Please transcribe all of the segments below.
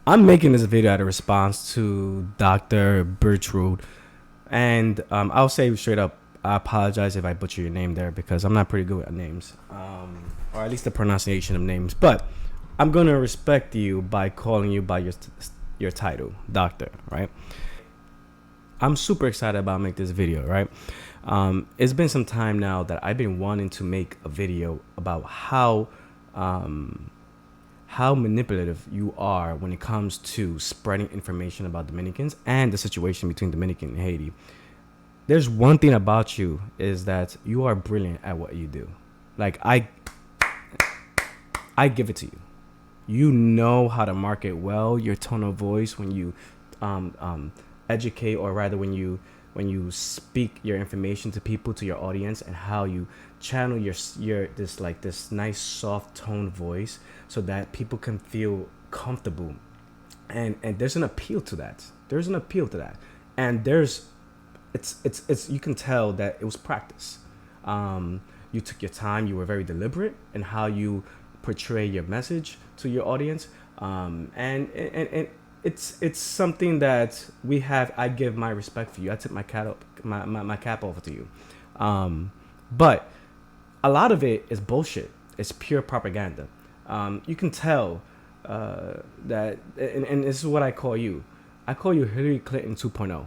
I'm making this video out of response to Dr. Bertrude, and I'll say straight up, I apologize if I butcher your name there because I'm not pretty good at names, or at least the pronunciation of names. But I'm gonna respect you by calling you by your title, Doctor. Right? I'm super excited about making this video. Right? It's been some time now that I've been wanting to make a video about how manipulative you are when it comes to spreading information about Dominicans and the situation between Dominican and Haiti. There's one thing about you is that you are brilliant at what you do. Like I give it to you. You know how to market well your tone of voice when you educate, or rather when you speak your information to people, to your audience, and how you channel your this nice soft tone voice so that people can feel comfortable, and there's an appeal to that. And it's you can tell that it was practice. You took your time. You were very deliberate in how you portray your message to your audience, and it's something that we have. I give my respect for you. I tip my cap over to you. But a lot of it is bullshit. It's pure propaganda. You can tell that, and this is what I call you. I call you Hillary Clinton 2.0,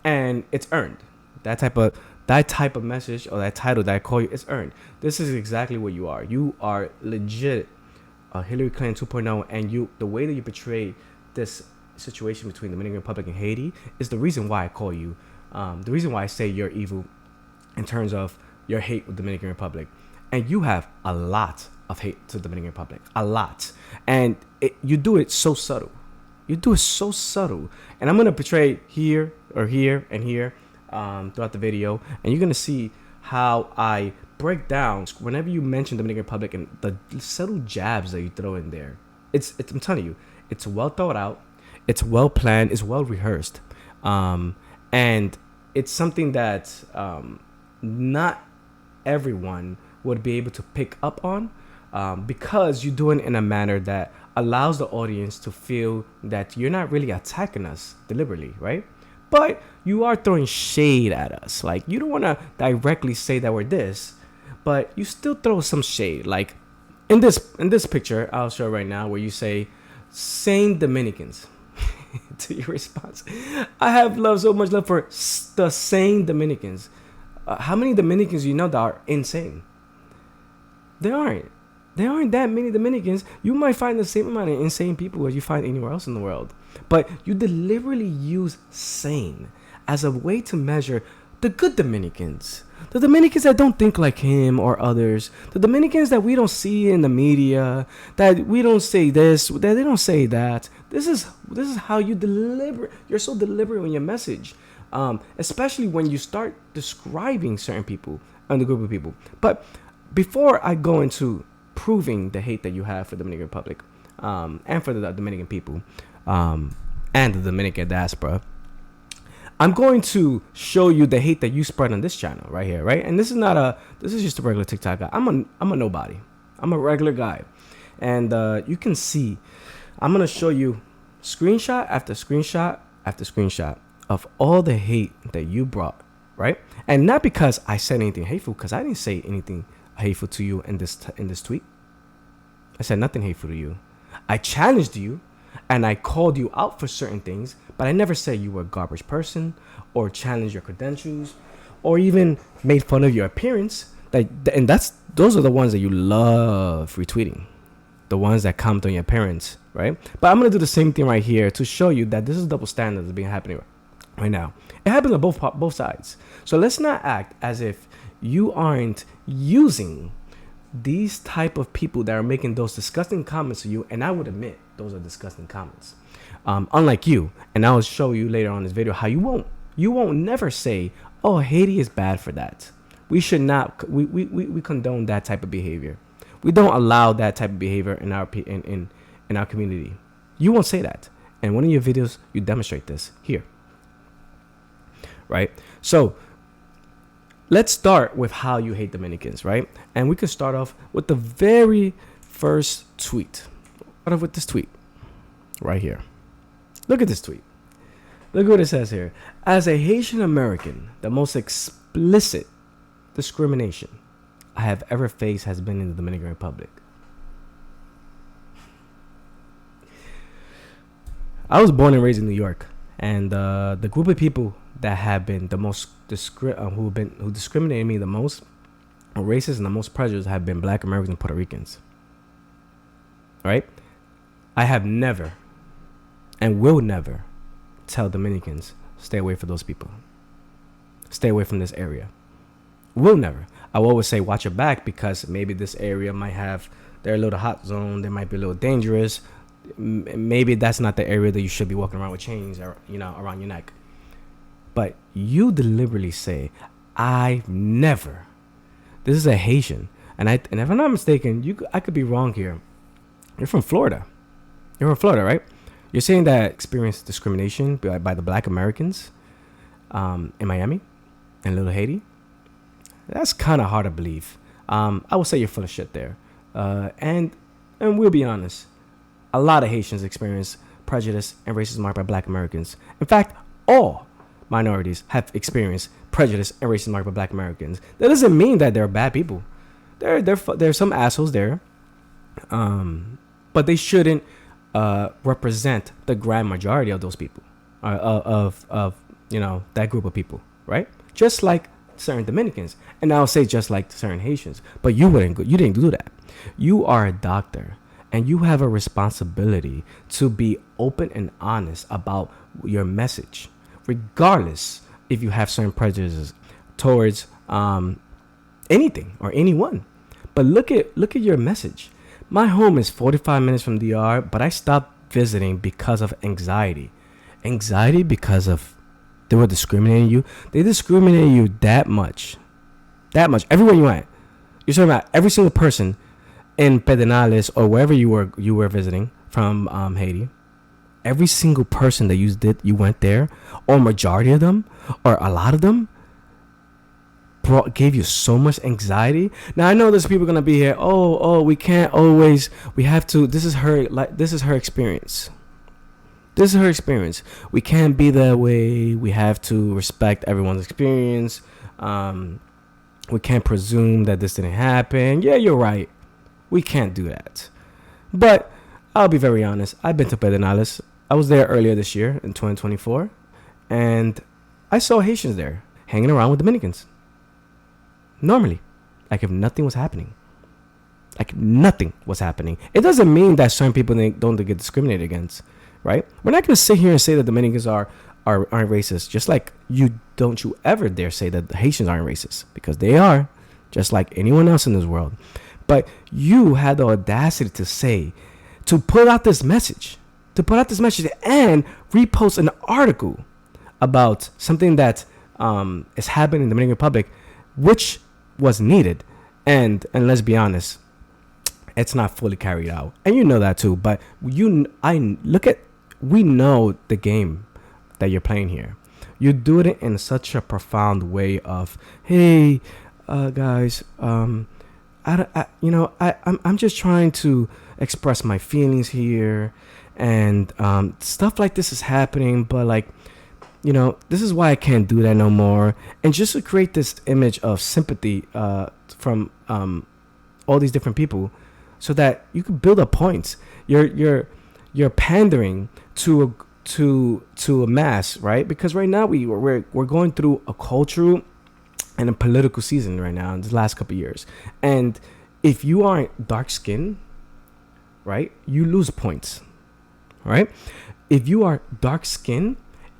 and it's earned. That type of message, or that title that I call you, it's earned. This is exactly what you are. You are legit Hillary Clinton 2.0, and the way that you portray this situation between the Dominican Republic and Haiti is the reason why I call you, the reason why I say you're evil in terms of your hate with the Dominican Republic. And you have a lot of hate to the Dominican Republic, a lot. And you do it so subtle. And I'm going to portray here or here and here throughout the video, and you're going to see how I break down whenever you mention Dominican Republic and the subtle jabs that you throw in there. I'm telling you, it's well thought out, it's well planned, it's well rehearsed, and it's something that not everyone would be able to pick up on, because you do it in a manner that allows the audience to feel that you're not really attacking us deliberately, right? But you are throwing shade at us. Like, you don't want to directly say that we're this, but you still throw some shade. Like in this picture I'll show right now, where you say sane Dominicans to your response. I have so much love for the sane Dominicans. How many Dominicans you know that are insane? There aren't that many Dominicans. You might find the same amount of insane people as you find anywhere else in the world, but you deliberately use sane as a way to measure the good Dominicans, the Dominicans that don't think like him or others, the Dominicans that we don't see in the media, that we don't say this, that they don't say that. This is how you deliberate. You're so deliberate in your message, especially when you start describing certain people and the group of people. But before I go into proving the hate that you have for the Dominican Republic, and for the Dominican people, and the Dominican diaspora, I'm going to show you the hate that you spread on this channel right here, right? And this is just a regular TikTok guy. I'm a nobody. I'm a regular guy, and you can see. I'm gonna show you screenshot after screenshot after screenshot of all the hate that you brought, right? And not because I said anything hateful, because I didn't say anything hateful to you in this tweet. I said nothing hateful to you. I challenged you, and I called you out for certain things, but I never said you were a garbage person, or challenged your credentials, or even made fun of your appearance. And those are the ones that you love retweeting, the ones that comment on your appearance, right? But I'm gonna do the same thing right here to show you that this is double standard that's being happening right now. It happens on both sides. So let's not act as if you aren't using these type of people that are making those disgusting comments to you, and I would admit those are disgusting comments. Unlike you, and I'll show you later on in this video how you won't never say, "Oh, Haiti is bad for that." We should not. We condone that type of behavior. We don't allow that type of behavior in our community. You won't say that, and one of your videos you demonstrate this here, right? So let's start with how you hate Dominicans, right? And we can start off with the very first tweet. Start off with this tweet. right here. Look at this tweet. Look what it says here. As a Haitian American, the most explicit discrimination I have ever faced has been in the Dominican Republic. I was born and raised in New York, and the group of people that have been the most who discriminated me the most, or racist and the most prejudiced, have been Black Americans and Puerto Ricans. Right? I have never, and will never, tell Dominicans stay away from those people. Stay away from this area. Will never. I will always say watch your back, because maybe this area might have, they're a little hot zone. They might be a little dangerous. Maybe that's not the area that you should be walking around with chains, or around your neck. But you deliberately say, I never. This is a Haitian, and if I'm not mistaken, I could be wrong here. You're from Florida. You're from Florida, right? You're saying that experienced discrimination by the Black Americans in Miami and Little Haiti. That's kind of hard to believe. I would say you're full of shit there. And we'll be honest. A lot of Haitians experience prejudice and racism marked by Black Americans. In fact, all minorities have experienced prejudice and racism marked by Black Americans. That doesn't mean that they're bad people. There's some assholes there, but they shouldn't represent the grand majority of those people, of that group of people, right? Just like certain Dominicans, and I'll say just like certain Haitians. But you didn't do that. You are a doctor, and you have a responsibility to be open and honest about your message, regardless if you have certain prejudices towards anything or anyone. But look at your message. My home is 45 minutes from DR, but I stopped visiting because of anxiety. Anxiety because of they were discriminating you. They discriminated you that much. That much. Everywhere you went. You're talking about every single person in Pedernales or wherever you were visiting from Haiti. Every single person that you went there, or majority of them, or a lot of them, gave you so much anxiety. Now I know there's people gonna be here. We can't always. We have to. This is her experience. This is her experience. We can't be that way. We have to respect everyone's experience. We can't presume that this didn't happen. Yeah, you're right. We can't do that. But I'll be very honest. I've been to Pedernales. I was there earlier this year in 2024, and I saw Haitians there hanging around with Dominicans. Normally, like if nothing was happening. Like nothing was happening. It doesn't mean that certain people don't get discriminated against, right? We're not going to sit here and say that Dominicans aren't racist. Just like don't you ever dare say that the Haitians aren't racist, because they are, just like anyone else in this world. But you had the audacity to put out this message, and repost an article about something that is happening in the Dominican Republic, which was needed, and let's be honest, it's not fully carried out, and you know that too. But we know the game that you're playing here. You do it in such a profound way of, hey, guys, I'm just trying to express my feelings here, and stuff like this is happening, but like, this is why I can't do that no more. And just to create this image of sympathy from all these different people, so that you can build up points. You're pandering to a mass, right? Because right now we're going through a cultural and a political season right now in the last couple of years. And if you aren't dark skinned, right, you lose points, right? If you are dark skinned,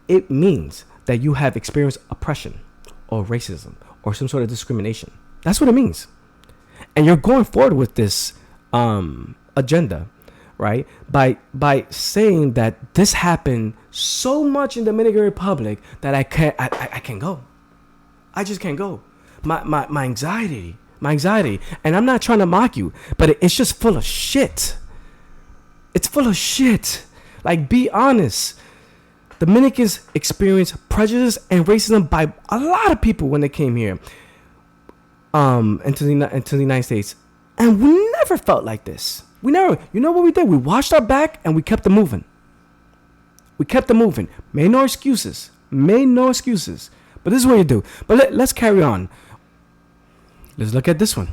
it means that you have experienced oppression or racism or some sort of discrimination. That's what it means. And you're going forward with this agenda, right? By saying that this happened so much in the Dominican Republic that I can't go. I just can't go. My anxiety. And I'm not trying to mock you, but it's just full of shit. It's full of shit. Like, be honest. Dominicans experience prejudice and racism by a lot of people when they came here into the United States. And we never felt like this. We never. You know what we did? We washed our back and we kept it moving. We kept it moving. Made no excuses. Made no excuses. But this is what you do. But let's carry on. Let's look at this one.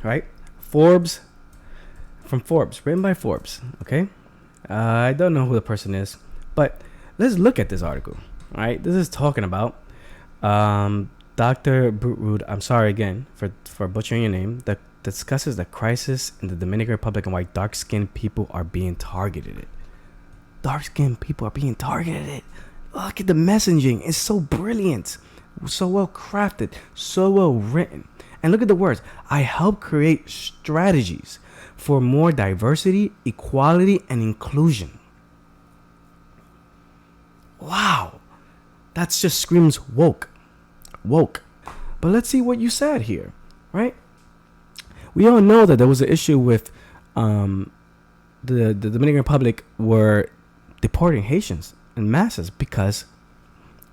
Right? Forbes. From Forbes. Written by Forbes. Okay? I don't know who the person is. But let's look at this article. All right? This is talking about Dr. Bertrude. I'm sorry again for butchering your name. That discusses the crisis in the Dominican Republic and why dark-skinned people are being targeted. Dark-skinned people are being targeted. Look at the messaging. It's so brilliant. So well crafted. So well written. And look at the words. I help create strategies for more diversity, equality, and inclusion. Wow. That just screams woke. Woke. But let's see what you said here. Right? We all know that there was an issue with the Dominican Republic were deporting Haitians in masses because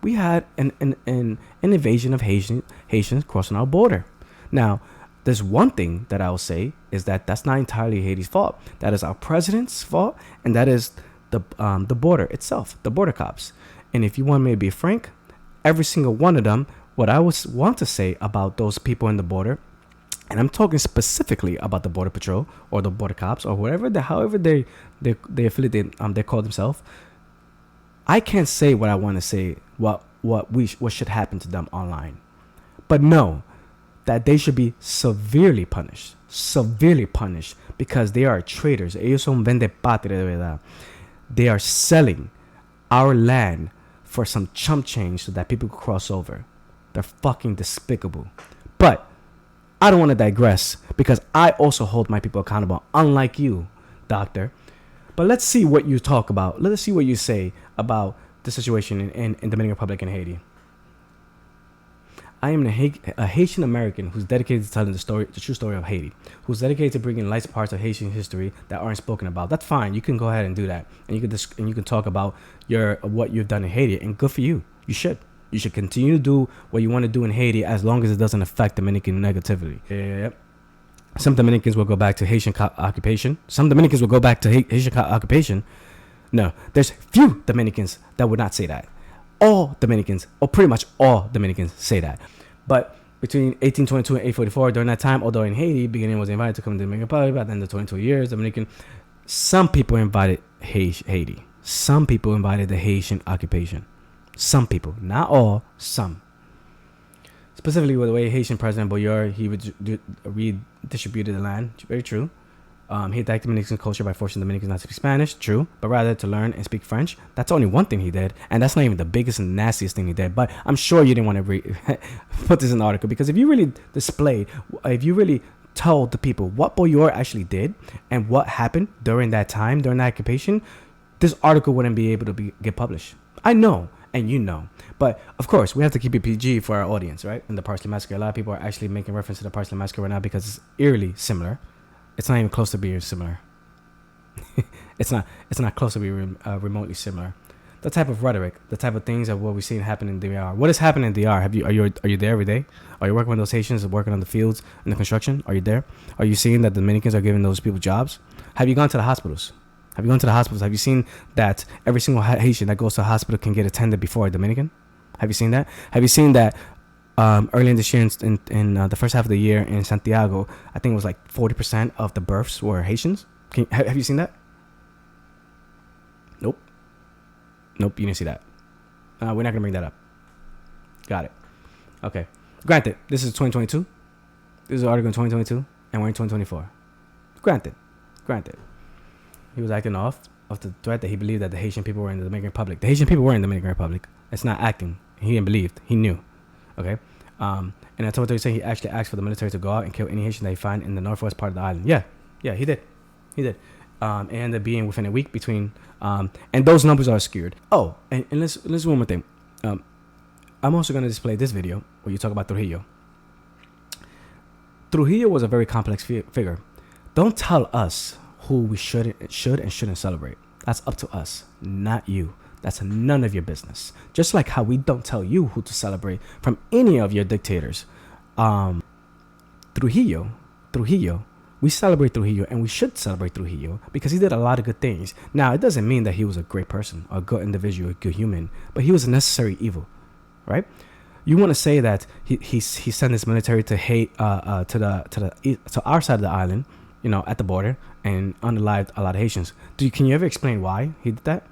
we had an invasion of Haitians crossing our border. Now, there's one thing that I'll say is that that's not entirely Haiti's fault. That is our president's fault, and that is the border itself, the border cops. And if you want me to be frank, every single one of them, what I want to say about those people in the border, and I'm talking specifically about the border patrol or the border cops or however they affiliate, they call themselves. I can't say what I want to say, what should happen to them online, but no, that they should be severely punished because they are traitors. Ellos son vende patria de verdad. They are selling our land for some chump change so that people can cross over. They're fucking despicable. But I don't want to digress because I also hold my people accountable, unlike you, doctor. But let's see what you talk about. Let's see what you say about the situation in Dominican Republic and Haiti. I am a Haitian American who's dedicated to telling the true story of Haiti, who's dedicated to bringing light parts of Haitian history that aren't spoken about. That's fine. You can go ahead and do that, and you can talk about what you've done in Haiti, and good for you. You should. You should continue to do what you want to do in Haiti as long as it doesn't affect Dominican negatively. Yep. Some Dominicans will go back to Haitian occupation. Some Dominicans will go back to Haitian occupation. No, there's few Dominicans that would not say that. All Dominicans, or pretty much all Dominicans, say that. But between 1822 and 1844, during that time, although in Haiti, beginning was invited to come to the Dominican Republic, by the end of 22 years, some people invited Haiti. Some people invited the Haitian occupation. Some people, not all, some. Specifically with the way Haitian President Boyar, he redistributed the land. Very true. He attacked Dominican culture by forcing Dominicans not to speak Spanish. True. But rather to learn and speak French. That's only one thing he did. And that's not even the biggest and nastiest thing he did. But I'm sure you didn't want to put this in the article. Because if you really told the people what Boyar actually did and what happened during that time, during that occupation, this article wouldn't be able to get published. I know. And you know. But, of course, we have to keep it PG for our audience, right? In the Parsley Massacre, a lot of people are actually making reference to the Parsley Massacre right now because it's eerily similar. It's not even close to being similar. It's not close to being remotely similar. The type of rhetoric, the type of things of what we've seen happen in DR. What is happening in DR? Are you there every day? Are you working with those Haitians working on the fields and the construction? Are you there? Are you seeing that the Dominicans are giving those people jobs? Have you gone to the hospitals? Have you seen that every single Haitian that goes to a hospital can get attended before a Dominican? Have you seen that? Have you seen that early in this year in the first half of the year in Santiago, I think it was like 40% of the births were Haitians? Have you seen that? Nope, you didn't see that. We're not going to bring that up. Got it. Okay. Granted, this is 2022. This is an article in 2022, and we're in 2024. Granted. He was acting off of the threat that he believed that the Haitian people were in the Dominican Republic. The Haitian people were in the Dominican Republic. It's not acting. He didn't believe. He knew. Okay? And I told you saying he actually asked for the military to go out and kill any Haitian they find in the northwest part of the island. Yeah, he did. It ended up being within a week between... and those numbers are skewed. Oh, and let's do one more thing. I'm also going to display this video where you talk about Trujillo. Trujillo was a very complex figure. Don't tell us who we should and shouldn't celebrate. That's up to us, not you. That's none of your business. Just like how we don't tell you who to celebrate from any of your dictators. Trujillo We celebrate Trujillo, and we should celebrate Trujillo because he did a lot of good things. Now, it doesn't mean that he was a great person, a good individual, a good human, but he was a necessary evil, right? You want to say that he sent his military to hate to our side of the island, at the border, and unalived a lot of Haitians. Can you ever explain why he did that?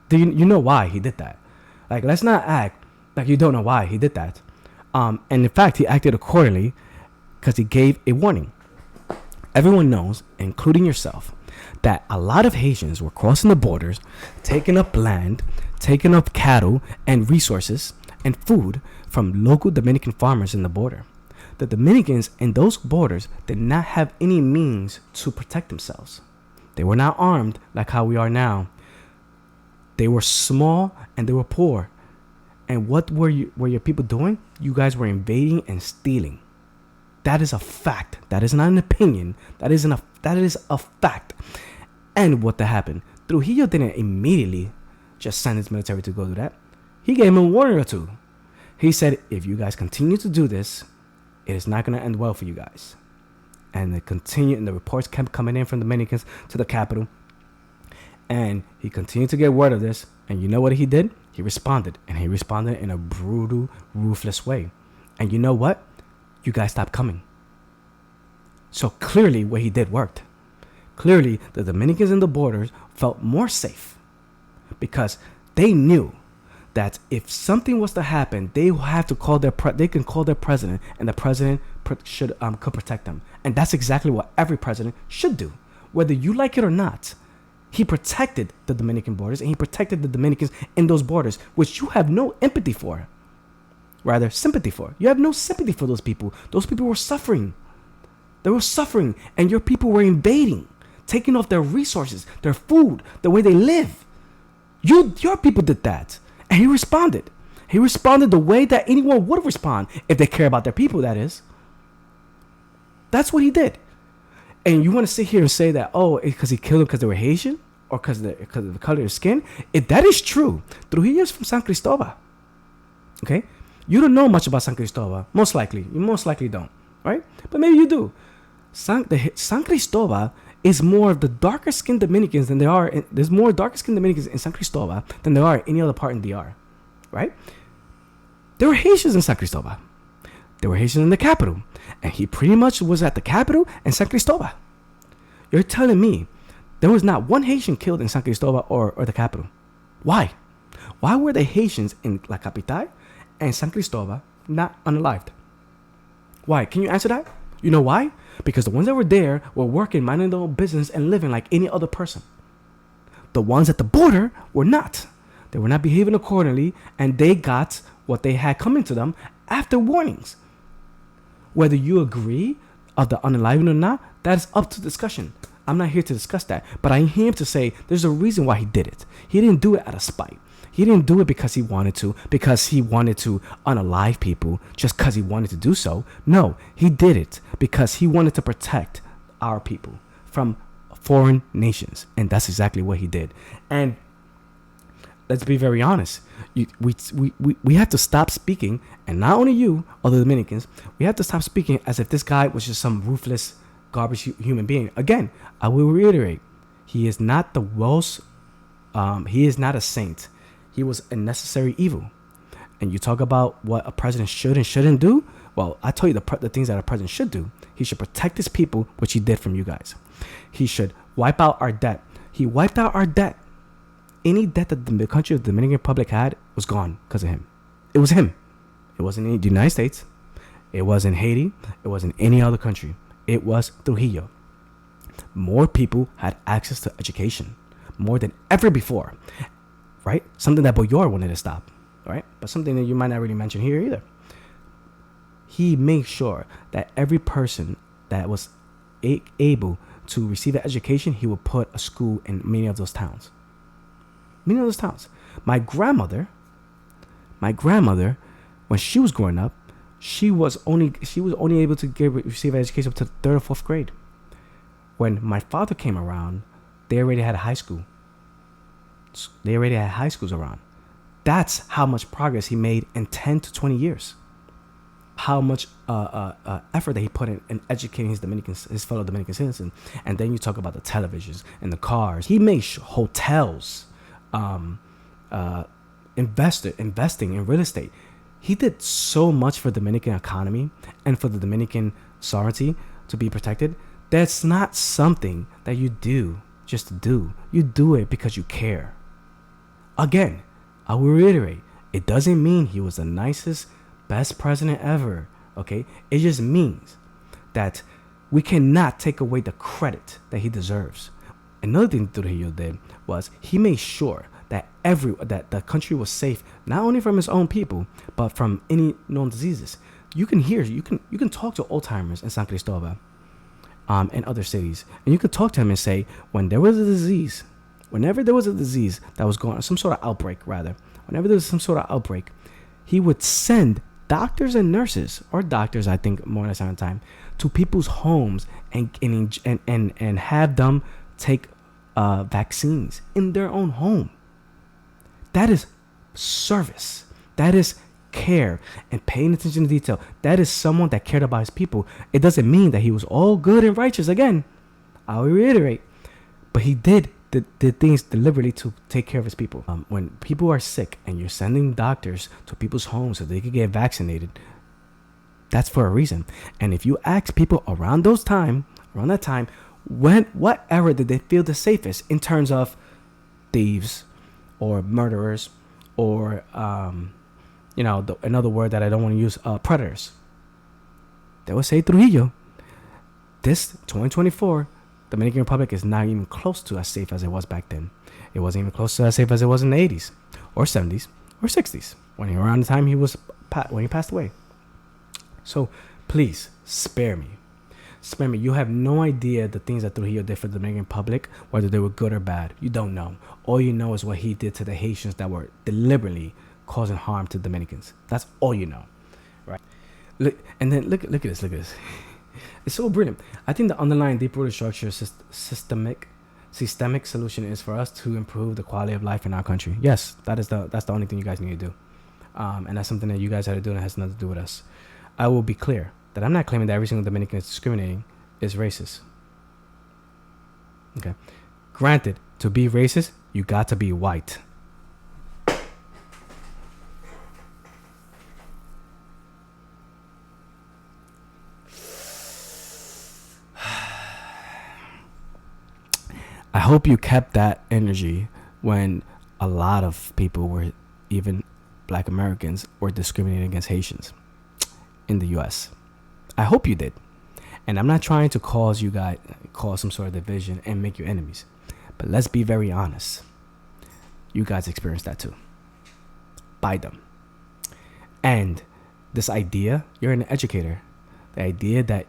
Do you know why he did that? Like, let's not act like you don't know why he did that. And in fact, he acted accordingly because he gave a warning. Everyone knows, including yourself, that a lot of Haitians were crossing the borders, taking up land, taking up cattle and resources and food from local Dominican farmers in the border. The Dominicans in those borders did not have any means to protect themselves. They were not armed like how we are now. They were small and they were poor. And what were your people doing? You guys were invading and stealing. That is a fact. That is not an opinion. That is a fact. And what happened? Trujillo didn't immediately just send his military to go do that. He gave him a warning or two. He said, if you guys continue to do this, it is not going to end well for you guys. And they continued, and the reports kept coming in from the Dominicans to the capital. And he continued to get word of this. And you know what he did? He responded. And he responded in a brutal, ruthless way. And you know what? You guys stopped coming. So clearly what he did worked. Clearly the Dominicans in the borders felt more safe because they knew that if something was to happen, they have to call they can call their president, and the president could protect them. And that's exactly what every president should do, whether you like it or not. He protected the Dominican borders, and he protected the Dominicans in those borders, which you have no empathy for. Rather, sympathy for. You have no sympathy for those people. Those people were suffering. They were suffering, and your people were invading, taking off their resources, their food, the way they live. Your people did that, and he responded. He responded the way that anyone would respond if they care about their people, that is. That's what he did. And you want to sit here and say that, because he killed them because they were Haitian or because of the color of their skin? If that is true, Trujillo is from San Cristobal. Okay? You don't know much about San Cristobal. Most likely. You most likely don't. Right? But maybe you do. San Cristobal is more of the darker skinned Dominicans than there are. There's more darker skinned Dominicans in San Cristobal than there are in any other part in DR. Right? There were Haitians in San Cristobal. There were Haitians in the capital. And he pretty much was at the capital and San Cristobal. You're telling me there was not one Haitian killed in San Cristobal or the capital. Why? Why were the Haitians in La Capital and San Cristobal not unalived? Why? Can you answer that? You know why? Because the ones that were there were working, minding their own business, and living like any other person. The ones at the border were not. They were not behaving accordingly, and they got what they had coming to them after warnings. Whether you agree of the unaliving or not, that is up to discussion. I'm not here to discuss that, but I'm here to say there's a reason why he did it. He didn't do it out of spite. He didn't do it because he wanted to unalive people just because he wanted to do so. No, he did it because he wanted to protect our people from foreign nations. And that's exactly what he did. And let's be very honest. We have to stop speaking, and not only you, other Dominicans, we have to stop speaking as if this guy was just some ruthless, garbage human being. Again, I will reiterate, he is not the worst, he is not a saint. He was a necessary evil. And you talk about what a president should and shouldn't do. Well, I tell you the things that a president should do. He should protect his people, which he did from you guys. He should wipe out our debt. He wiped out our debt. Any debt that the country of the Dominican Republic had was gone because of him. It was him. It wasn't in the United States. It wasn't Haiti. It wasn't any other country. It was Trujillo. More people had access to education, more than ever before, right? Something that Boyor wanted to stop, right? But something that you might not really mention here either. He made sure that every person that was able to receive an education, he would put a school in many of those towns. Many of those towns. My grandmother, when she was growing up, she was only able to receive an education up to the 3rd or 4th grade. When my father came around, they already had a high school. They already had high schools around. That's how much progress he made in 10 to 20 years. how much effort that he put in educating his fellow Dominican citizens. And then you talk about the televisions and the cars. He made hotels, investing in real estate. He did so much for the Dominican economy and for the Dominican sovereignty to be protected. That's not something that you do just to do. You do it because you care. Again, I will reiterate, it doesn't mean he was the nicest, best president ever, okay? It just means that we cannot take away the credit that he deserves. Another thing Trujillo did was he made sure that that the country was safe, not only from his own people, but from any known diseases. You can talk to old timers in San Cristobal, and other cities, and you can talk to him and say, whenever there was a disease that was going on, some sort of outbreak rather, whenever there was some sort of outbreak, he would send doctors and nurses, or doctors, I think more than the time, to people's homes and have them take vaccines in their own home. That is service. That is care and paying attention to detail. That is someone that cared about his people. It doesn't mean that he was all good and righteous. Again, I'll reiterate, but he did things deliberately to take care of his people. When people are sick and you're sending doctors to people's homes so they could get vaccinated, that's for a reason. And if you ask people around that time, what era did they feel the safest in terms of thieves or murderers or another word that I don't want to use, predators? They would say Trujillo. This 2024, Dominican Republic is not even close to as safe as it was back then. It wasn't even close to as safe as it was in the 80s or 70s or 60s around the time when he passed away. So please spare me. You have no idea the things that Trujillo did for the Dominican Republic, whether they were good or bad. You don't know. All you know is what he did to the Haitians that were deliberately causing harm to Dominicans. That's all you know, right? Look at this. It's so brilliant. I think the underlying deep-rooted structure systemic solution is for us to improve the quality of life in our country. Yes, that's the only thing you guys need to do, and that's something that you guys have to do, and it has nothing to do with us. I will be clear that I'm not claiming that every single Dominican is discriminating is racist. Okay, granted, to be racist, you got to be white. I hope you kept that energy when a lot of people were, even Black Americans, were discriminating against Haitians in the U.S. I hope you did. And I'm not trying to cause some sort of division and make you enemies. But let's be very honest. You guys experienced that too. By them. And this idea, you're an educator. The idea that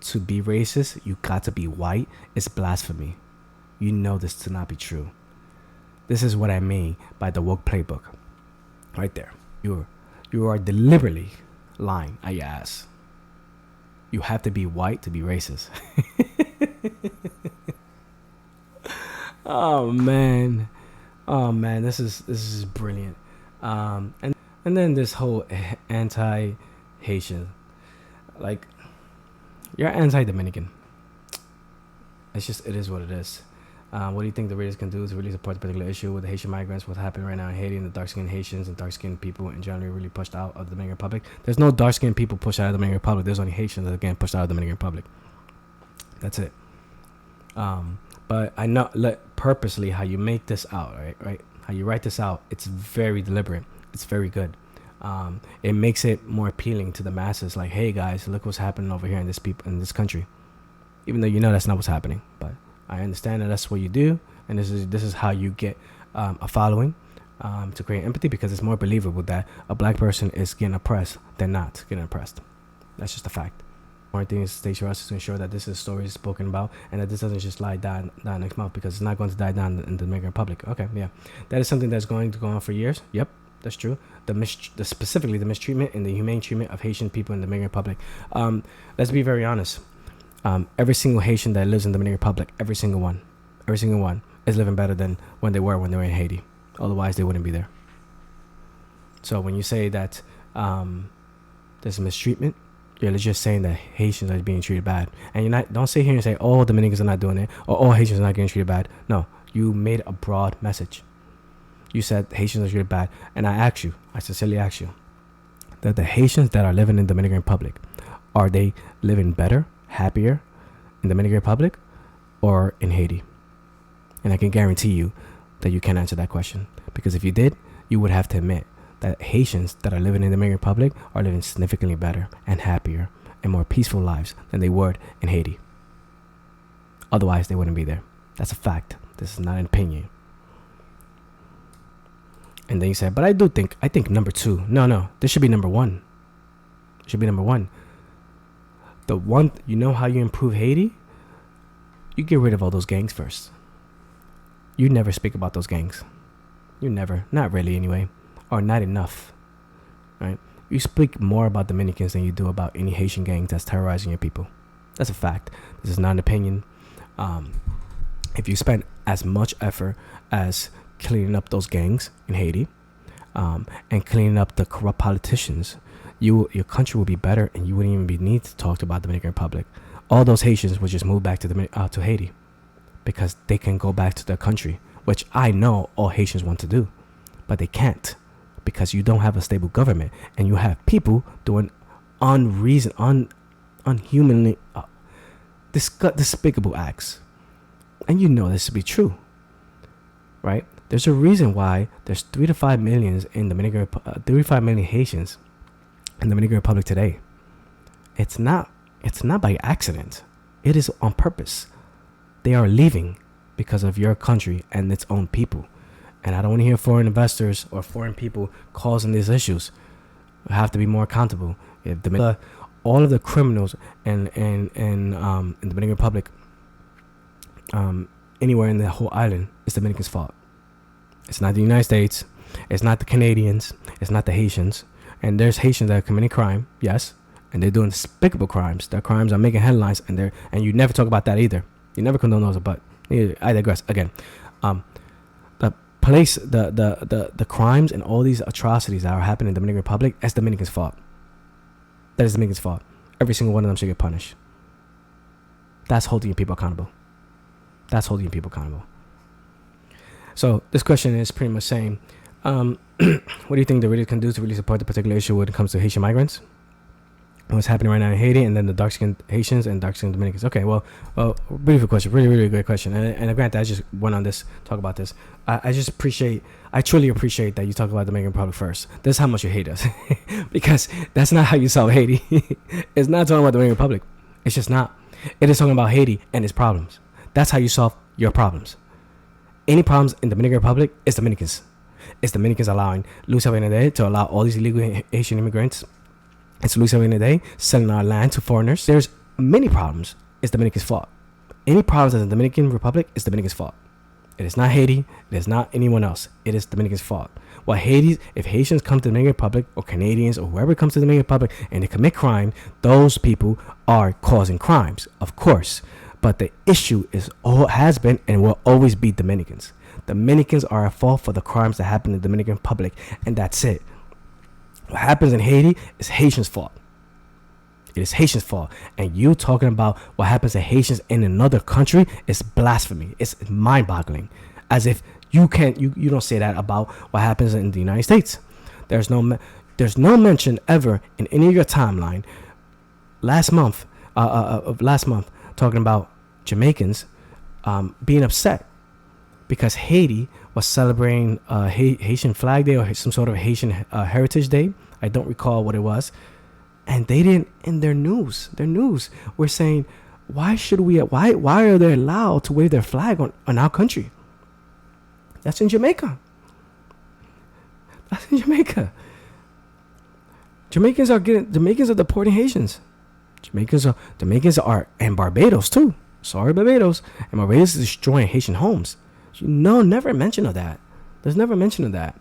to be racist, you got to be white is blasphemy. You know this to not be true. This is what I mean by the woke playbook. Right there. You are deliberately lying at your ass. You have to be white to be racist. Oh man, this is brilliant. And then this whole anti-Haitian, like, you're anti-Dominican. It is what it is. What do you think the readers can do to really support the particular issue with the Haitian migrants? What's happening right now in Haiti and the dark-skinned Haitians and dark-skinned people in general really pushed out of the Dominican Republic? There's no dark-skinned people pushed out of the Dominican Republic. There's only Haitians that are getting pushed out of the Dominican Republic. That's it. But I know purposely how you make this out, right? How you write this out, it's very deliberate. It's very good. It makes it more appealing to the masses. Like, hey guys, look what's happening over here in this country. Even though you know that's not what's happening, but I understand that that's what you do, and this is how you get a following to create empathy, because it's more believable that a black person is getting oppressed than not getting oppressed. That's just a fact. One thing is to us is to ensure that this is stories spoken about and that this doesn't just lie down next month, because it's not going to die down in the Dominican Republic. Okay, yeah, that is something that's going to go on for years. Yep, that's true. Specifically the mistreatment and the humane treatment of Haitian people in the Dominican Republic. Let's be very honest. Every single Haitian that lives in the Dominican Republic, every single one is living better than when they were in Haiti. Otherwise, they wouldn't be there. So when you say that there's mistreatment, you're just saying that Haitians are being treated bad. And don't sit here and say, oh, Dominicans are not doing it, or all Haitians are not getting treated bad. No, you made a broad message. You said Haitians are treated bad. And I sincerely ask you, that the Haitians that are living in the Dominican Republic, are they living better, happier in the Dominican Republic or in Haiti? And I can guarantee you that you can't answer that question. Because if you did, you would have to admit that Haitians that are living in the Dominican Republic are living significantly better and happier and more peaceful lives than they would in Haiti. Otherwise, they wouldn't be there. That's a fact. This is not an opinion. And then you said, but I think number 2. No, this should be number 1. It should be number 1. The one, you know how you improve Haiti? You get rid of all those gangs first. You never speak about those gangs. You never, not really anyway. Or not enough, right? You speak more about Dominicans than you do about any Haitian gang that's terrorizing your people. That's a fact. This is not an opinion. If you spend as much effort as cleaning up those gangs in Haiti, and cleaning up the corrupt politicians, your country will be better, and you wouldn't even need to talk about the Dominican Republic. All those Haitians would just move back to Haiti, because they can go back to their country, which I know all Haitians want to do, but they can't. Because you don't have a stable government, and you have people doing unhumanly despicable acts, and you know this to be true, right? There's a reason why there's 3 to 5 million in Dominican, 3 to 5 million Haitians in the Dominican Republic today. It's not by accident. It is on purpose. They are leaving because of your country and its own people. And I don't want to hear foreign investors or foreign people causing these issues. We have to be more accountable. If all of the criminals in the Dominican Republic, anywhere in the whole island, it's the Dominicans' fault. It's not the United States. It's not the Canadians. It's not the Haitians. And there's Haitians that are committing crime, yes, and they're doing despicable crimes. Their crimes are making headlines, and you never talk about that either. You never condone those. But I digress again. The crimes and all these atrocities that are happening in the Dominican Republic, that's Dominicans' fault. That is Dominicans' fault. Every single one of them should get punished. That's holding your people accountable. So this question is pretty much saying, what do you think the readers can do to really support the particular issue when it comes to Haitian migrants? What's happening right now in Haiti, and then the dark-skinned Haitians and dark-skinned Dominicans. Okay, well, beautiful question. Really, really great question. And granted, I just went on this, talk about this. I truly appreciate that you talk about the Dominican Republic first. This is how much you hate us. Because that's not how you solve Haiti. It's not talking about the Dominican Republic. It's just not. It is talking about Haiti and its problems. That's how you solve your problems. Any problems in the Dominican Republic, it's Dominicans. It's Dominicans allowing Luis Abinader to allow all these illegal Haitian immigrants. It's Luis Abinader selling our land to foreigners. There's many problems. It's Dominican's fault. Any problems in the Dominican Republic is Dominican's fault. It is not Haiti. It is not anyone else. It is Dominican's fault. If Haitians come to the Dominican Republic, or Canadians, or whoever comes to the Dominican Republic and they commit crime, those people are causing crimes, of course. But the issue has been and will always be Dominicans. Dominicans are at fault for the crimes that happen in the Dominican Republic, and that's it. What happens in Haiti is Haitians' fault. It is Haitians' fault. And you talking about what happens to Haitians in another country is blasphemy. It's mind-boggling. As if you don't say that about what happens in the United States. There's no mention ever in any of your timeline last month talking about Jamaicans being upset because Haiti was celebrating Haitian Flag Day or some sort of Haitian Heritage Day. I don't recall what it was. And they didn't, in their news were saying, why are they allowed to wave their flag on our country? That's in Jamaica. Jamaicans are deporting Haitians. Jamaicans are, and Barbados too. Sorry, Barbados. And Barbados is destroying Haitian homes. Never mention of that. There's never mention of that.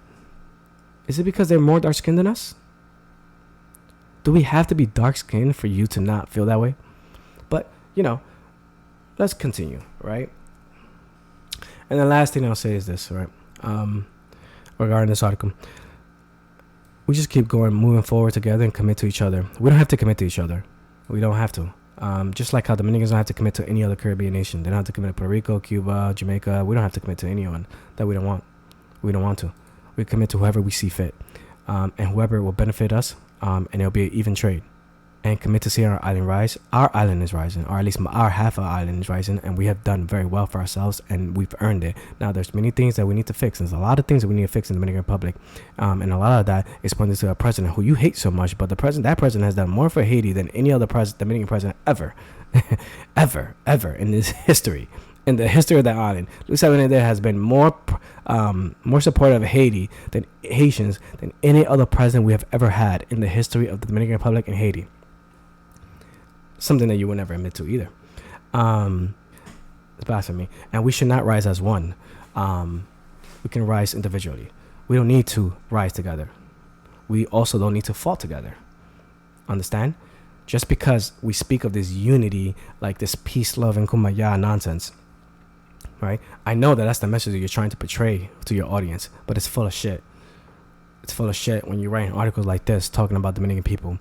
Is it because they're more dark-skinned than us? Do we have to be dark-skinned for you to not feel that way? But, let's continue, right? And the last thing I'll say is this, right? Regarding this article. we just keep going, moving forward together and commit to each other. We don't have to commit to each other. We don't have to. Just like how Dominicans don't have to commit to any other Caribbean nation. They don't have to commit to Puerto Rico, Cuba, Jamaica. We don't have to commit to anyone that we don't want. We don't want to. We commit to whoever we see fit, and whoever will benefit us, and it'll be an even trade. And commit to seeing our island rise. Our island is rising, or at least our half of our island is rising, and we have done very well for ourselves, and we've earned it. Now, there's many things that we need to fix. There's a lot of things that we need to fix in the Dominican Republic, and a lot of that is pointed to a president who you hate so much. But that president has done more for Haiti than any other Dominican president ever, ever in this history. In the history of that island, Luis Abinader has been more supportive of Haiti than Haitians than any other president we have ever had in the history of the Dominican Republic and Haiti. Something that you would never admit to either. It's blasphemy. And we should not rise as one. We can rise individually. We don't need to rise together. We also don't need to fall together. Understand? Just because we speak of this unity, like this peace, love, and kumbaya nonsense, right? I know that that's the message that you're trying to portray to your audience, but it's full of shit. It's full of shit when you're writing articles like this talking about Dominican people.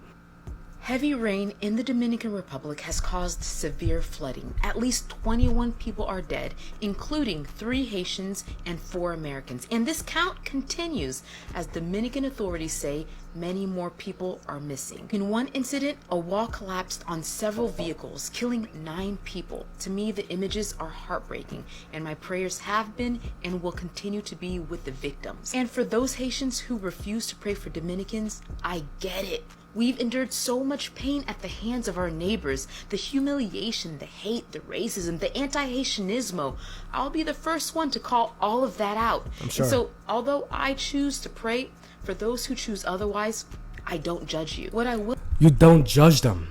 Heavy rain in the Dominican Republic has caused severe flooding. At least 21 people are dead, including 3 Haitians and 4 Americans. And this count continues as Dominican authorities say many more people are missing. In one incident, a wall collapsed on several vehicles, killing 9 people. To me, the images are heartbreaking, and my prayers have been and will continue to be with the victims. And for those Haitians who refuse to pray for Dominicans, I get it. We've endured so much pain at the hands of our neighbors. The humiliation, the hate, the racism, the anti-Haitianismo. I'll be the first one to call all of that out. I'm sure. And so, although I choose to pray, for those who choose otherwise, I don't judge you. What I will... You don't judge them.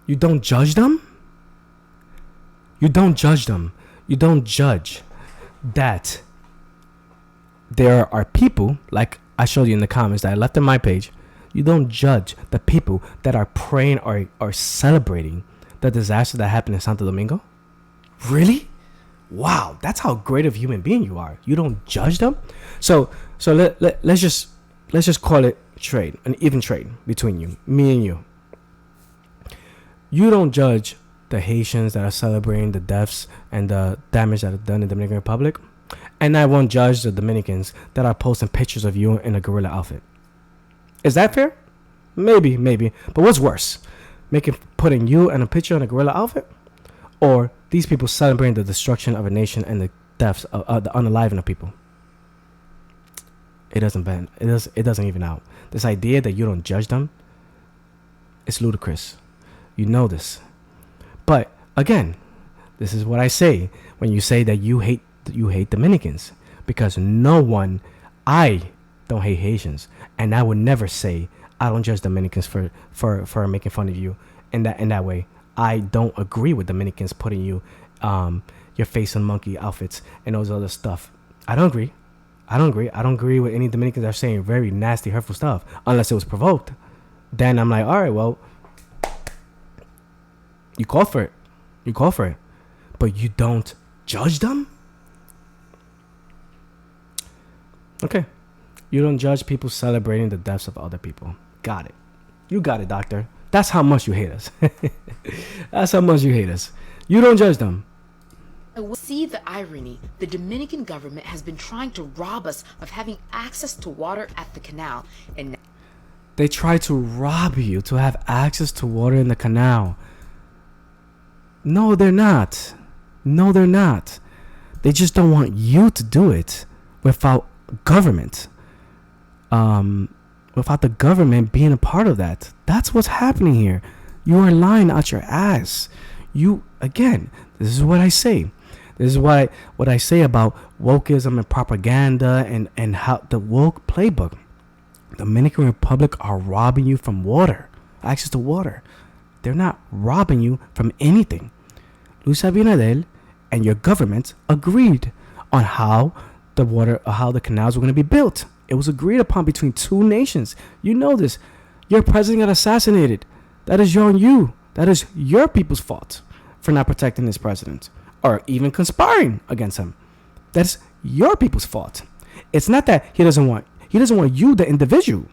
You don't judge them? You don't judge them. You don't judge that there are people, like I showed you in the comments that I left on my page. You don't judge the people that are praying or are celebrating the disaster that happened in Santo Domingo. Really? Wow, that's how great of a human being you are. You don't judge them. So let's just call it trade, an even trade between you, me and you. You don't judge the Haitians that are celebrating the deaths and the damage that is done in the Dominican Republic, and I won't judge the Dominicans that are posting pictures of you in a gorilla outfit. Is that fair? Maybe. But what's worse? Putting you in a picture in a gorilla outfit? Or these people celebrating the destruction of a nation and the deaths of the unaliving of people? It doesn't bend. It doesn't even out. This idea that you don't judge them, it's ludicrous. You know this. But again, this is what I say when you say that you hate Dominicans. Because I don't hate Haitians, and I would never say I don't judge Dominicans for making fun of you in that way. I don't agree with Dominicans putting you your face in monkey outfits and those other stuff. I don't agree. I don't agree with any Dominicans that are saying very nasty, hurtful stuff unless it was provoked. Then I'm like, all right, well, you call for it, but you don't judge them. Okay. You don't judge people celebrating the deaths of other people. Got it. You got it, doctor. That's how much you hate us. That's how much you hate us. You don't judge them. See the irony. The Dominican government has been trying to rob us of having access to water at the canal. And they try to rob you to have access to water in the canal. No, they're not. They just don't want you to do it without government. Without the government being a part of that. That's what's happening here. You are lying out your ass. Again, this is what I say. This is what I say about wokeism and propaganda and how the woke playbook. The Dominican Republic are robbing you from water, access to water. They're not robbing you from anything. Luis Abinader and your government agreed on how the canals were going to be built. It was agreed upon between 2 nations. You know this. Your president got assassinated. That is on you. That is your people's fault for not protecting this president or even conspiring against him. That's your people's fault. It's not that he doesn't want you, the individual,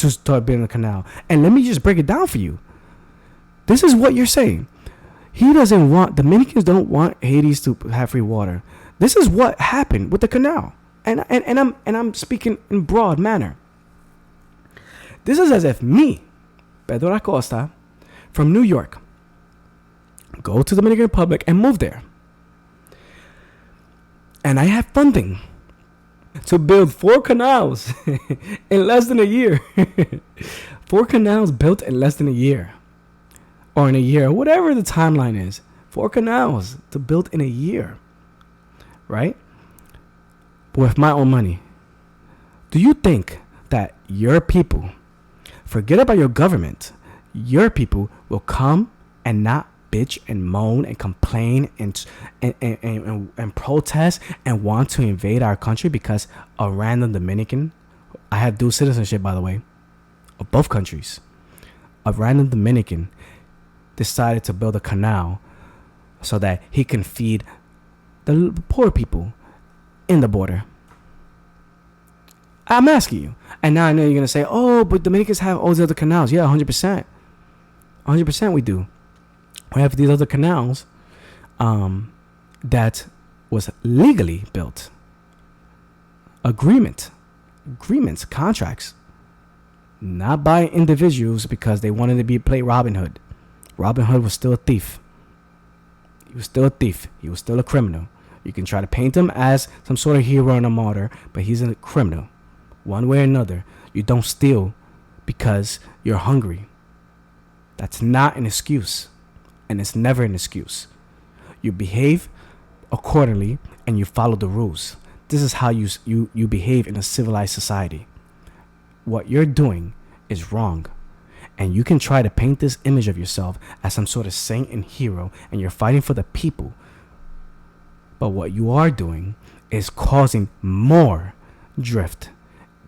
to start building the canal. And let me just break it down for you. This is what you're saying. Dominicans don't want Haiti to have free water. This is what happened with the canal. And I'm speaking in broad manner. This is as if me, Pedro Acosta, from New York, go to the Dominican Republic and move there. And I have funding to build 4 canals in less than a year. 4 canals built in less than a year. Or in a year, whatever the timeline is. 4 canals to build in a year. Right? With my own money. Do you think that your people, forget about your government, your people will come and not bitch and moan and complain and protest and want to invade our country because a random Dominican, I have dual citizenship, by the way, of both countries, a random Dominican decided to build a canal so that he can feed the poor people in the border? I'm asking you. And now I know you're going to say, oh, but Dominicans have all these other canals. Yeah, 100%. 100% we do. We have these other canals that was legally built. Agreements, contracts. Not by individuals because they wanted to play Robin Hood. Robin Hood was still a thief. He was still a thief. He was still a criminal. You can try to paint him as some sort of hero and a martyr, but he's a criminal. One way or another, you don't steal because you're hungry. That's not an excuse. And it's never an excuse. You behave accordingly and you follow the rules. This is how you behave in a civilized society. What you're doing is wrong. And you can try to paint this image of yourself as some sort of saint and hero, and you're fighting for the people. But what you are doing is causing more drift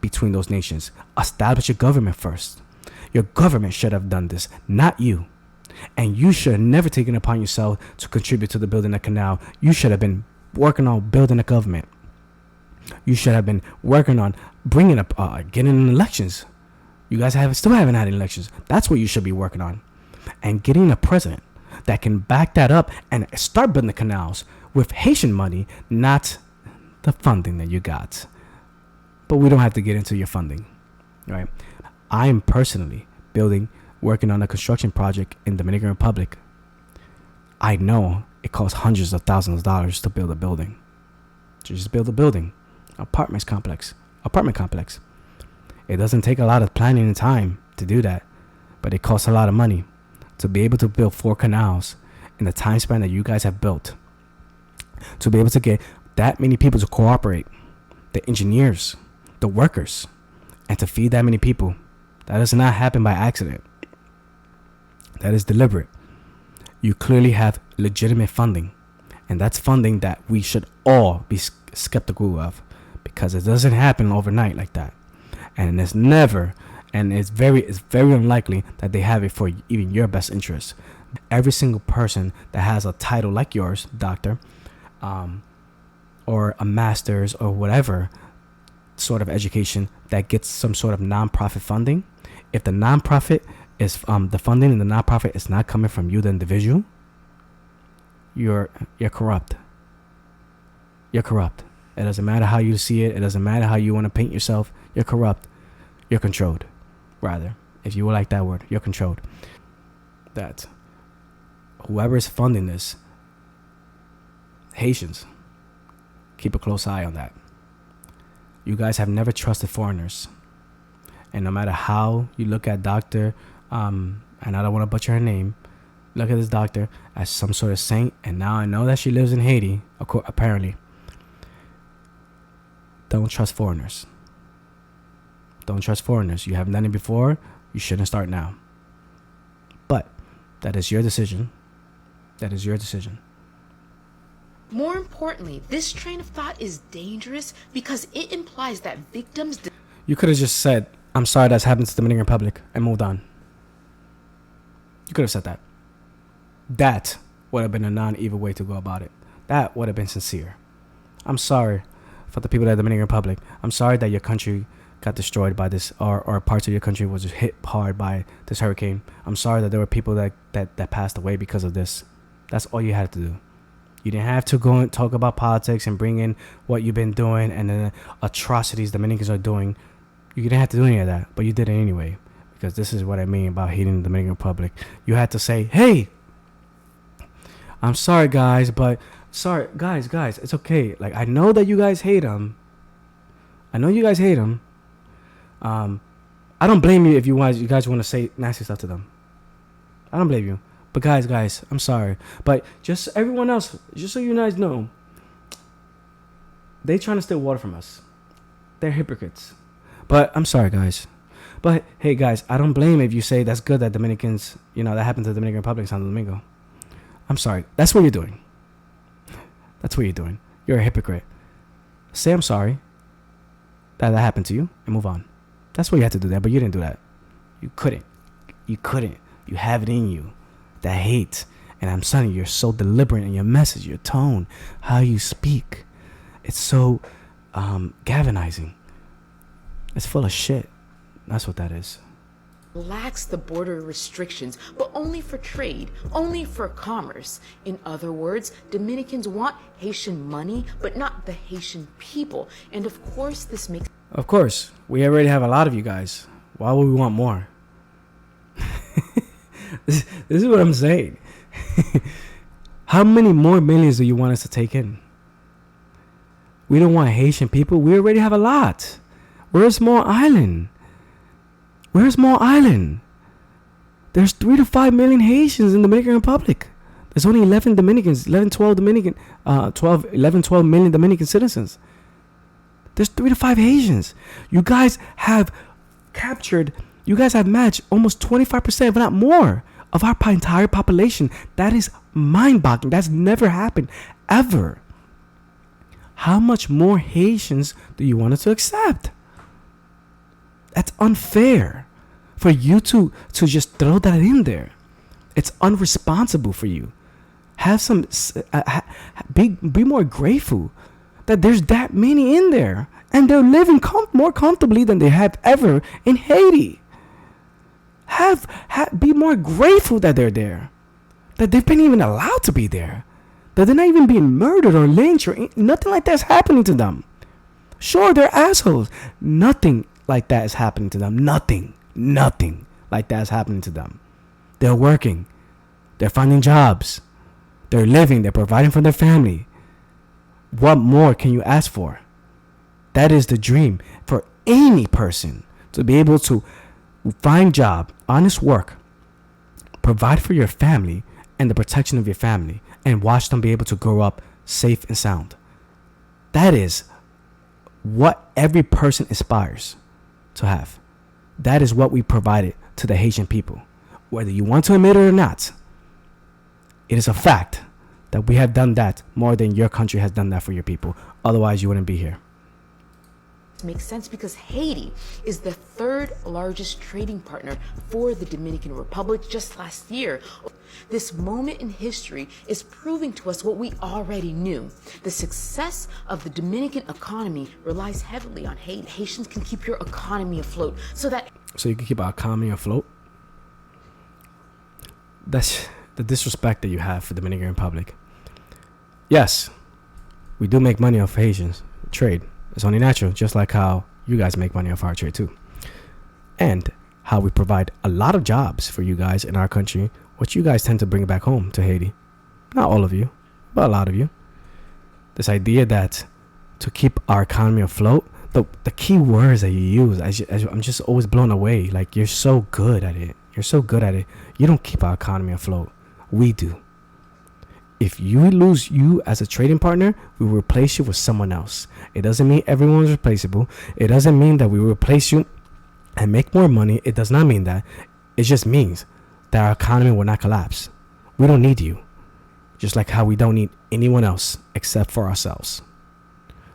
between those nations. Establish your government first. Your government should have done this, not you. And you should have never taken it upon yourself to contribute to the building of the canal. You should have been working on building a government. You should have been working on bringing up, getting in elections. You guys still haven't had elections. That's what you should be working on. And getting a president that can back that up and start building the canals with Haitian money, not the funding that you got. But we don't have to get into your funding, right? I am personally working on a construction project in Dominican Republic. I know it costs hundreds of thousands of dollars to build a building. To just build a building, apartment complex. It doesn't take a lot of planning and time to do that, but it costs a lot of money to be able to build 4 canals in the time span that you guys have built. To be able to get that many people to cooperate, the engineers, the workers, and to feed that many people. That does not happen by accident. That is deliberate. You clearly have legitimate funding, and that's funding that we should all be skeptical of, because it doesn't happen overnight like that. And it's very unlikely that they have it for even your best interest. Every single person that has a title like yours, doctor, or a master's or whatever sort of education that gets some sort of nonprofit funding, if the nonprofit is the funding and the nonprofit is not coming from you, the individual, you're corrupt. You're corrupt. It doesn't matter how you see it. It doesn't matter how you want to paint yourself. You're corrupt. You're controlled. Rather, if you would like that word, you're controlled. That whoever is funding this, Haitians, keep a close eye on that. You guys have never trusted foreigners. And no matter how you look at Dr. And I don't want to butcher her name, look at this doctor as some sort of saint. And now I know that she lives in Haiti, apparently. Don't trust foreigners. Don't trust foreigners. You haven't done it before. You shouldn't start now. But that is your decision. That is your decision. More importantly, this train of thought is dangerous because it implies that victims... You could have just said, I'm sorry that's happened to the Dominican Republic, and moved on. You could have said that. That would have been a non-evil way to go about it. That would have been sincere. I'm sorry for the people of the Dominican Republic. I'm sorry that your country got destroyed by this, or parts of your country was hit hard by this hurricane. I'm sorry that there were people that passed away because of this. That's all you had to do. You didn't have to go and talk about politics and bring in what you've been doing and the atrocities Dominicans are doing. You didn't have to do any of that, but you did it anyway, because this is what I mean about hating the Dominican Republic. You had to say, hey, I'm sorry, guys, but sorry, guys, it's okay. Like, I know that you guys hate them. I don't blame you if you guys want to say nasty stuff to them. I don't blame you. But guys, I'm sorry. But just everyone else, just so you guys know, they trying to steal water from us. They're hypocrites. But I'm sorry, guys. But hey, guys, I don't blame if you say that's good that Dominicans, that happened to the Dominican Republic, Santo Domingo. I'm sorry. That's what you're doing. You're a hypocrite. Say I'm sorry that happened to you and move on. That's what you had to do that, but you didn't do that. You couldn't. You have it in you. That hate. And I'm telling you, you're so deliberate in your message, your tone, how you speak. It's so galvanizing. It's full of shit. That's what that is. Relax the border restrictions, but only for trade, only for commerce. In other words, Dominicans want Haitian money, but not the Haitian people. And of course, Of course, we already have a lot of you guys. Why would we want more? This is what I'm saying. How many more millions do you want us to take in? We don't want Haitian people. We already have a lot. We're a small island. There's 3 to 5 million Haitians in the Dominican Republic. There's only 11 Dominicans, 12 million Dominican citizens. There's 3 to 5 Haitians. You guys have matched almost 25%, if not more, of our entire population. That is mind-boggling. That's never happened, ever. How much more Haitians do you want us to accept? That's unfair for you to just throw that in there. It's unresponsible for you. Have some, be more grateful that there's that many in there, and they're living more comfortably than they have ever in Haiti. Be more grateful that they're there, that they've been even allowed to be there, that they're not even being murdered or lynched or nothing like that's happening to them. Sure, they're assholes. Nothing like that is happening to them. Nothing like that is happening to them. They're working. They're finding jobs. They're living. They're providing for their family. What more can you ask for? That is the dream for any person, to be able to find job, honest work, provide for your family and the protection of your family, and watch them be able to grow up safe and sound. That is what every person aspires to have. That is what we provided to the Haitian people. Whether you want to admit it or not, it is a fact that we have done that more than your country has done that for your people. Otherwise, you wouldn't be here. Makes sense because Haiti is the third largest trading partner for the Dominican Republic just last year. This moment in history is proving to us what we already knew. The success of the Dominican economy relies heavily on Haiti. Haitians can keep your economy afloat so you can keep our economy afloat? That's the disrespect that you have for the Dominican Republic. Yes, we do make money off Haitians trade. It's only natural, just like how you guys make money off our trade too. And how we provide a lot of jobs for you guys in our country, which you guys tend to bring back home to Haiti. Not all of you, but a lot of you. This idea that to keep our economy afloat, the key words that you use, I'm just always blown away. Like, you're so good at it. You don't keep our economy afloat. We do. If you lose you as a trading partner, we will replace you with someone else. It doesn't mean everyone's replaceable. It doesn't mean that we will replace you and make more money. It does not mean that. It just means that our economy will not collapse. We don't need you. Just like how we don't need anyone else except for ourselves.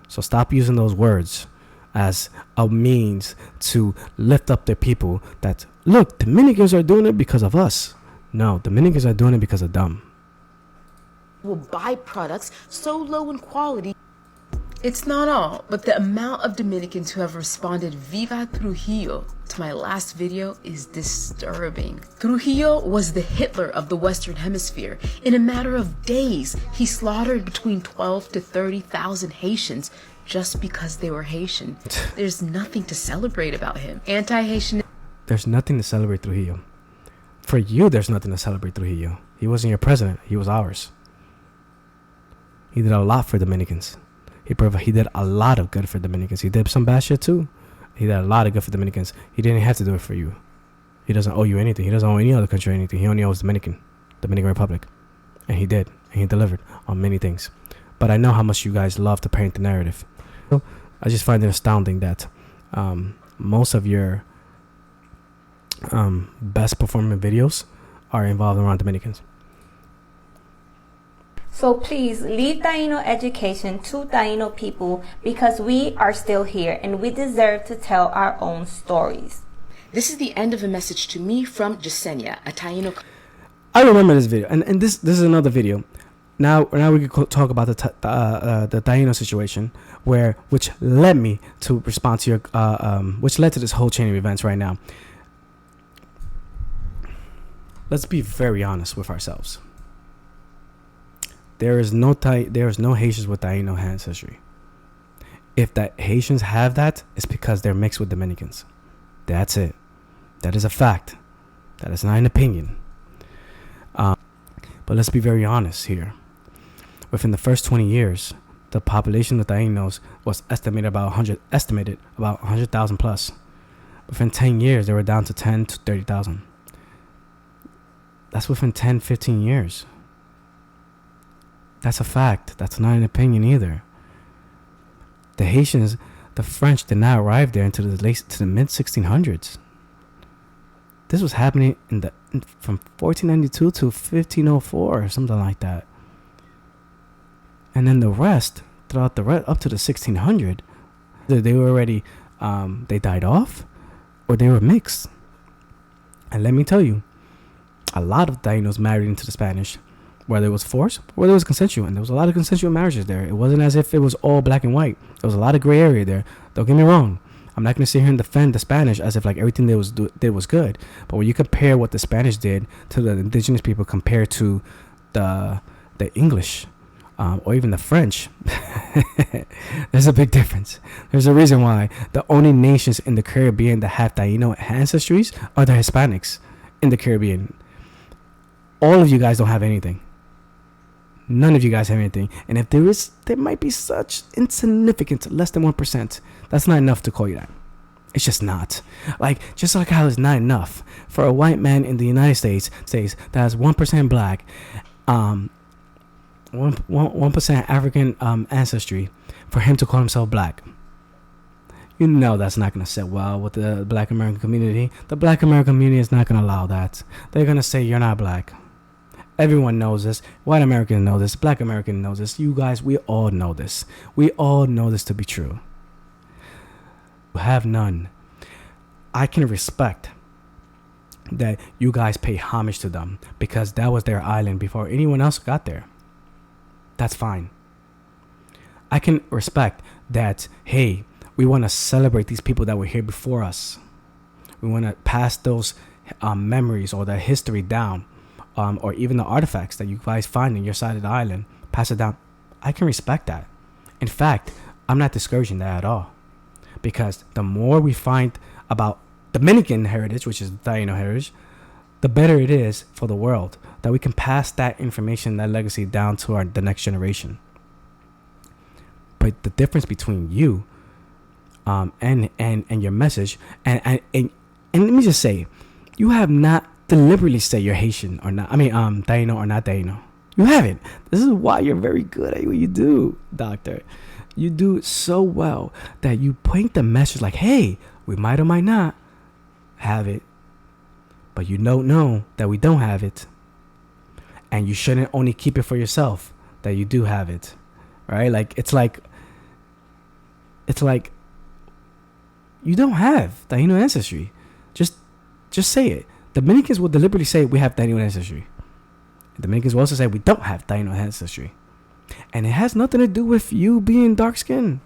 So stop using those words as a means to lift up their people that, look, Dominicans are doing it because of us. No, Dominicans are doing it because of them. will buy products so low in quality It's not all, but the amount of Dominicans who have responded Viva Trujillo to my last video is disturbing. Trujillo was the Hitler of the Western Hemisphere. In a matter of days, he slaughtered between 12 to 30,000 Haitians just because they were Haitian. There's nothing to celebrate about him. Anti-Haitian. There's nothing to celebrate Trujillo. For you, there's nothing to celebrate Trujillo. He wasn't your president. He was ours. He did a lot for Dominicans. He did a lot of good for Dominicans. He did some bad shit too. He did a lot of good for Dominicans. He didn't have to do it for you. He doesn't owe you anything. He doesn't owe any other country anything. He only owes Dominican Republic. And he did. And he delivered on many things. But I know how much you guys love to paint the narrative. I just find it astounding that most of your best performing videos are involved around Dominicans. So please leave Taino education to Taino people, because we are still here and we deserve to tell our own stories. This is the end of a message to me from Jasenia, a Taino. I remember this video, and this is another video. Now we can talk about the Taino situation, which led me to respond to your which led to this whole chain of events right now. Let's be very honest with ourselves. There is no Haitians with Taino ancestry. If that Haitians have that, it's because they're mixed with Dominicans. That's it. That is a fact. That is not an opinion. But let's be very honest here. Within the first 20 years, the population of Tainos was estimated about 100,000 plus. Within 10 years, they were down to 10 to 30,000. That's within 10, 15 years. That's a fact. That's not an opinion either. The Haitians, the French did not arrive there until the mid 1600s. This was happening from 1492 to 1504 or something like that. And then the rest, up to the 1600, they were already, they died off, or they were mixed. And let me tell you, a lot of Tainos married into the Spanish, whether it was forced, whether it was consensual. And there was a lot of consensual marriages there. It wasn't as if it was all black and white. There was a lot of gray area there. Don't get me wrong. I'm not going to sit here and defend the Spanish as if like everything they did was good. But when you compare what the Spanish did to the indigenous people compared to the English, or even the French, there's a big difference. There's a reason why the only nations in the Caribbean that have Taino ancestries are the Hispanics in the Caribbean. All of you guys don't have anything. None of you guys have anything. And if there might be such insignificant, less than 1%. That's not enough to call you that. It's just not. Just like how it's not enough for a white man in the United States that has 1% black, 1% African ancestry, for him to call himself black. You know that's not going to sit well with the black American community. The black American community is not going to allow that. They're going to say you're not black. Everyone knows this. White Americans know this. Black Americans know this. You guys, we all know this. We all know this to be true. You have none. I can respect that you guys pay homage to them because that was their island before anyone else got there. That's fine. I can respect that, hey, we want to celebrate these people that were here before us. We want to pass those memories or the history down. Or even the artifacts that you guys find in your side of the island, pass it down. I can respect that. In fact, I'm not discouraging that at all. Because the more we find about Dominican heritage, which is Taino heritage, the better it is for the world. That we can pass that information, that legacy down to the next generation. But the difference between you and your message, and let me just say, you have not deliberately say you're Haitian or not. Taino or not Taino. You haven't. This is why you're very good at what you do, doctor. You do so well that you paint the message like, hey, we might or might not have it, but you don't know that we don't have it. And you shouldn't only keep it for yourself that you do have it, right? It's like you don't have Taino ancestry. Just say it. Dominicans will deliberately say we have Taino ancestry. Dominicans will also say we don't have Taino ancestry. And it has nothing to do with you being dark skinned.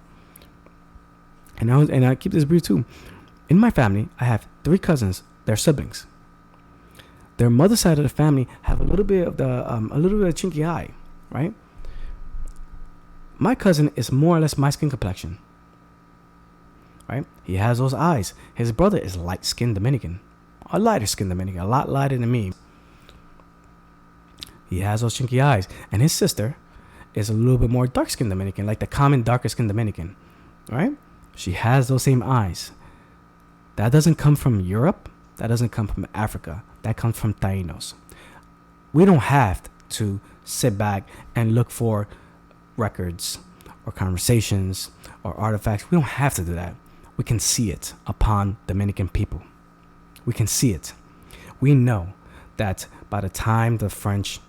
And I keep this brief too. In my family, I have 3 cousins. They're siblings. Their mother's side of the family have a little bit of chinky eye, right? My cousin is more or less my skin complexion, right? He has those eyes. His brother is light-skinned Dominican, a lighter-skinned Dominican, a lot lighter than me. He has those chinky eyes, and his sister is a little bit more dark-skinned Dominican, like the common darker-skinned Dominican, right? She has those same eyes. That doesn't come from Europe. That doesn't come from Africa. That comes from Tainos. We don't have to sit back and look for records or conversations or artifacts. We don't have to do that. We can see it upon Dominican people. We can see it. We know that by the time the French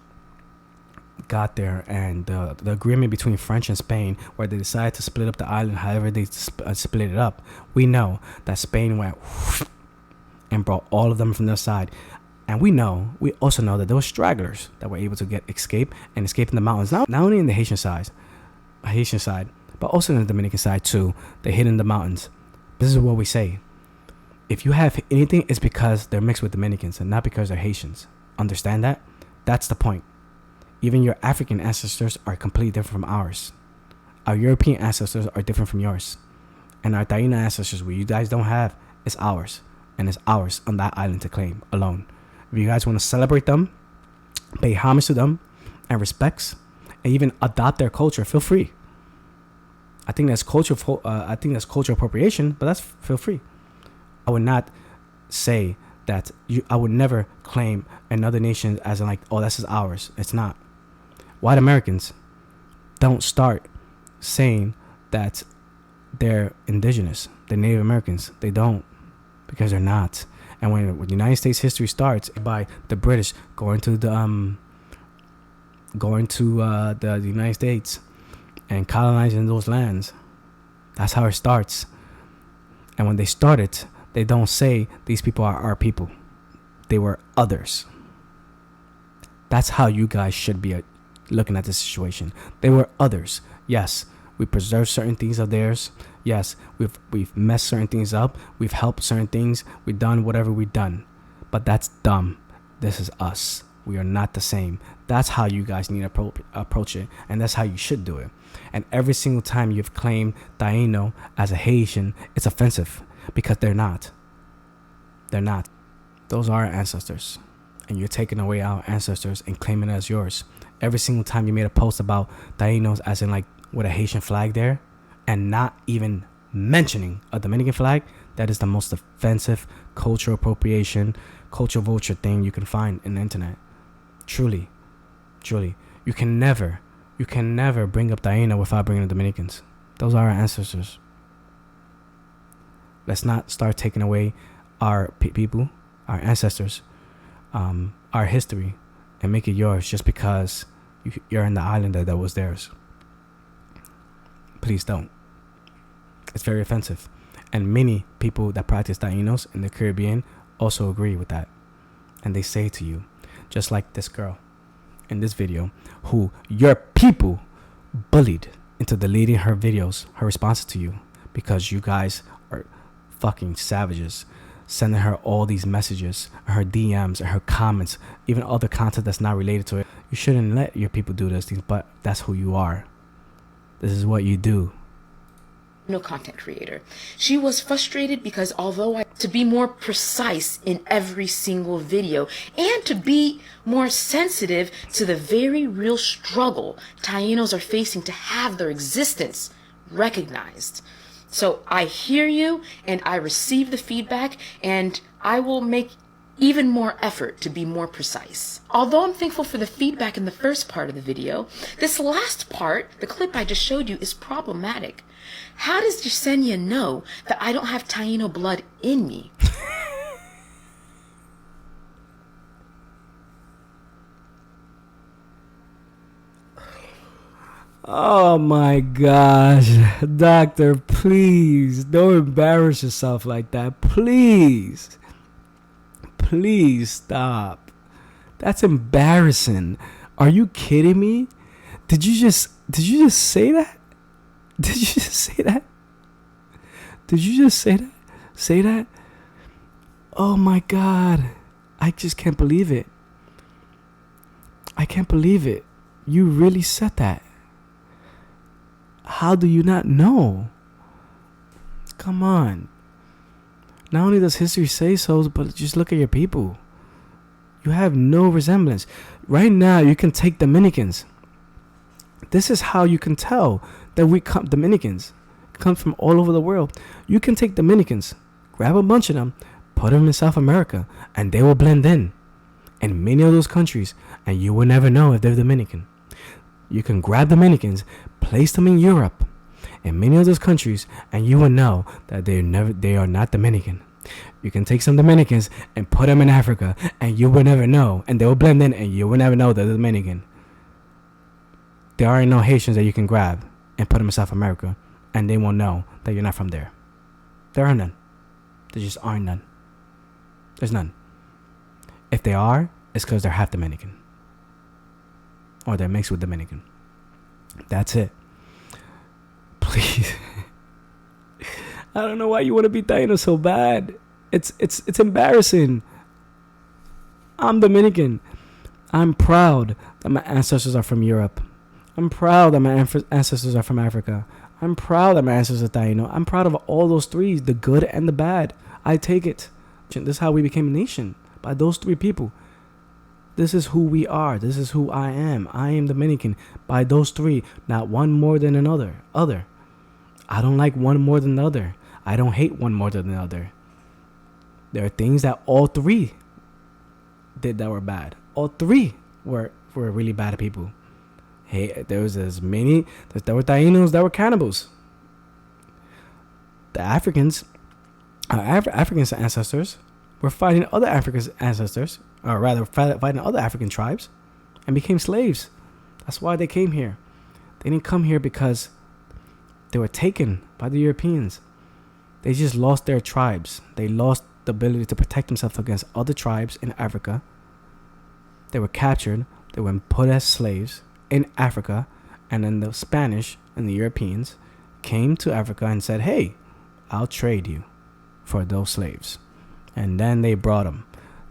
got there, and the agreement between French and Spain, where they decided to split up the island however they split it up, we know that Spain went and brought all of them from their side. And we also know that there were stragglers that were able to escape in the mountains, not only in the Haitian side, but also in the Dominican side too. They hid in the mountains. This is what we say: if you have anything, it's because they're mixed with Dominicans and not because they're Haitians. Understand that? That's the point. Even your African ancestors are completely different from ours. Our European ancestors are different from yours. And our Taíno ancestors, what you guys don't have, is ours. And it's ours on that island to claim alone. If you guys want to celebrate them, pay homage to them, and respects, and even adopt their culture, feel free. I think that's cultural appropriation, but feel free. I would not say that I would never claim another nation as in like, oh, this is ours. It's not. White Americans don't start saying that they're indigenous. They're Native Americans. They don't, because they're not. And when the United States history starts by the British going to the United States and colonizing those lands, that's how it starts. And when they started, they don't say these people are our people. They were others. That's how you guys should be looking at this situation. They were others. Yes, we preserved certain things of theirs. Yes, we've messed certain things up. We've helped certain things. We've done whatever we've done. But that's dumb. This is us. We are not the same. That's how you guys need to approach it. And that's how you should do it. And every single time you've claimed Taino as a Haitian, it's offensive. Because they're not. They're not. Those are our ancestors. And you're taking away our ancestors and claiming it as yours. Every single time you made a post about Tainos as in like with a Haitian flag there and not even mentioning a Dominican flag, that is the most offensive cultural appropriation, cultural vulture thing you can find in the internet. Truly. You can never bring up Taino without bringing the Dominicans. Those are our ancestors. Let's not start taking away our people, our ancestors, our history, and make it yours just because you're in the island that was theirs. Please don't. It's very offensive. And many people that practice Tainos in the Caribbean also agree with that. And they say to you, just like this girl in this video, who your people bullied into deleting her videos, her responses to you, because you guys are fucking savages, sending her all these messages, her DMs, and her comments, even other content that's not related to it. You shouldn't let your people do those things, but that's who you are. This is what you do. No content creator. She was frustrated because although I to be more precise in every single video and to be more sensitive to the very real struggle Tainos are facing to have their existence recognized. So I hear you and I receive the feedback, and I will make even more effort to be more precise. Although I'm thankful for the feedback in the first part of the video, this last part, the clip I just showed you, is problematic. How does Yesenia know that I don't have Taino blood in me? Oh my gosh, doctor, please don't embarrass yourself like that. Please stop. That's embarrassing. Are you kidding me? Did you just Did you just say that? Did you just say that? Did you just say that? Say that? Oh my God. I just can't believe it. I can't believe it. You really said that. How do you not know? Come on. Not only does history say so, but just look at your people. You have no resemblance. Right now, you can take Dominicans. This is how you can tell that Dominicans come from all over the world. You can take Dominicans, grab a bunch of them, put them in South America, and they will blend in many of those countries, and you will never know if they're Dominican. You can grab Dominicans, place them in Europe, in many of those countries, and you will know that they are not Dominican. You can take some Dominicans and put them in Africa, and you will never know, and they will blend in, and you will never know they're Dominican. There are no Haitians that you can grab and put them in South America, and they won't know that you're not from there. There are none. There just aren't none. There's none. If they are, it's because they're half Dominican. Or they're mixed with Dominican. That's it. Please. I don't know why you want to be Taino so bad. It's embarrassing. I'm Dominican. I'm proud that my ancestors are from Europe. I'm proud that my ancestors are from Africa. I'm proud that my ancestors are Taino. I'm proud of all those three, the good and the bad. I take it. This is how we became a nation. By those three people. This is who we are. This is who I am. I am Dominican. By those three. Not one more than another. I don't like one more than the other. I don't hate one more than the other. There are things that all three did that were bad. All three were really bad people. Hey, there were Tainos that were cannibals. The Africans, African ancestors, were fighting other African ancestors, or rather fighting other African tribes, and became slaves. That's why they came here. They didn't come here because they were taken by the Europeans. They just lost their tribes. They lost the ability to protect themselves against other tribes in Africa. They were captured. They were put as slaves in Africa. And then the Spanish and the Europeans came to Africa and said, hey, I'll trade you for those slaves. And then they brought them,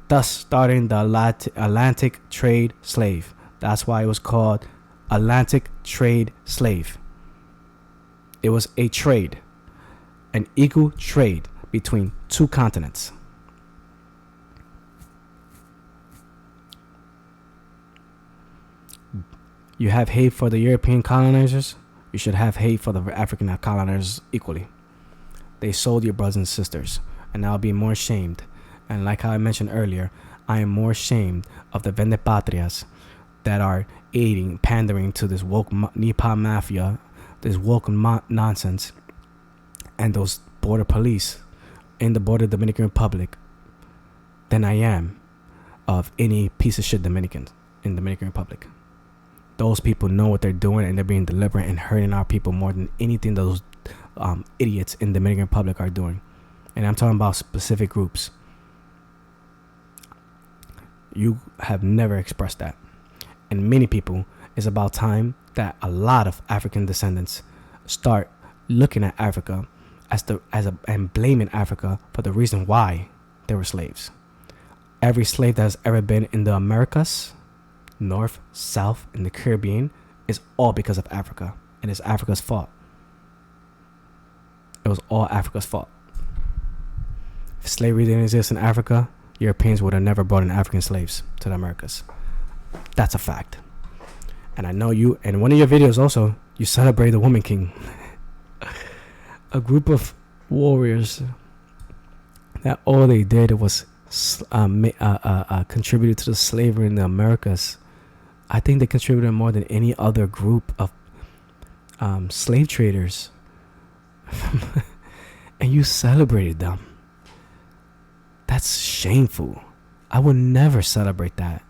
thus starting the Atlantic trade slave. That's why it was called Atlantic trade slave. It was a trade, an equal trade between two continents. You have hate for the European colonizers, you should have hate for the African colonizers equally. They sold your brothers and sisters, and I'll be more ashamed. And like how I mentioned earlier, I am more ashamed of the vendepatrias that are pandering to this woke Nipa mafia, this woke nonsense, and those border police in the border Dominican Republic than I am of any piece of shit Dominican in Dominican Republic. Those people know what they're doing, and they're being deliberate and hurting our people more than anything those idiots in Dominican Republic are doing. And I'm talking about specific groups. You have never expressed that. And many people, it's about time that a lot of African descendants start looking at Africa and blaming Africa for the reason why they were slaves. Every slave that has ever been in the Americas, North, South, and the Caribbean is all because of Africa. And it's Africa's fault. It was all Africa's fault. If slavery didn't exist in Africa, Europeans would have never brought in African slaves to the Americas. That's a fact. And I know you, in one of your videos also, you celebrate the Woman King. A group of warriors that all they did was contributed to the slavery in the Americas. I think they contributed more than any other group of slave traders. And you celebrated them. That's shameful. I would never celebrate that.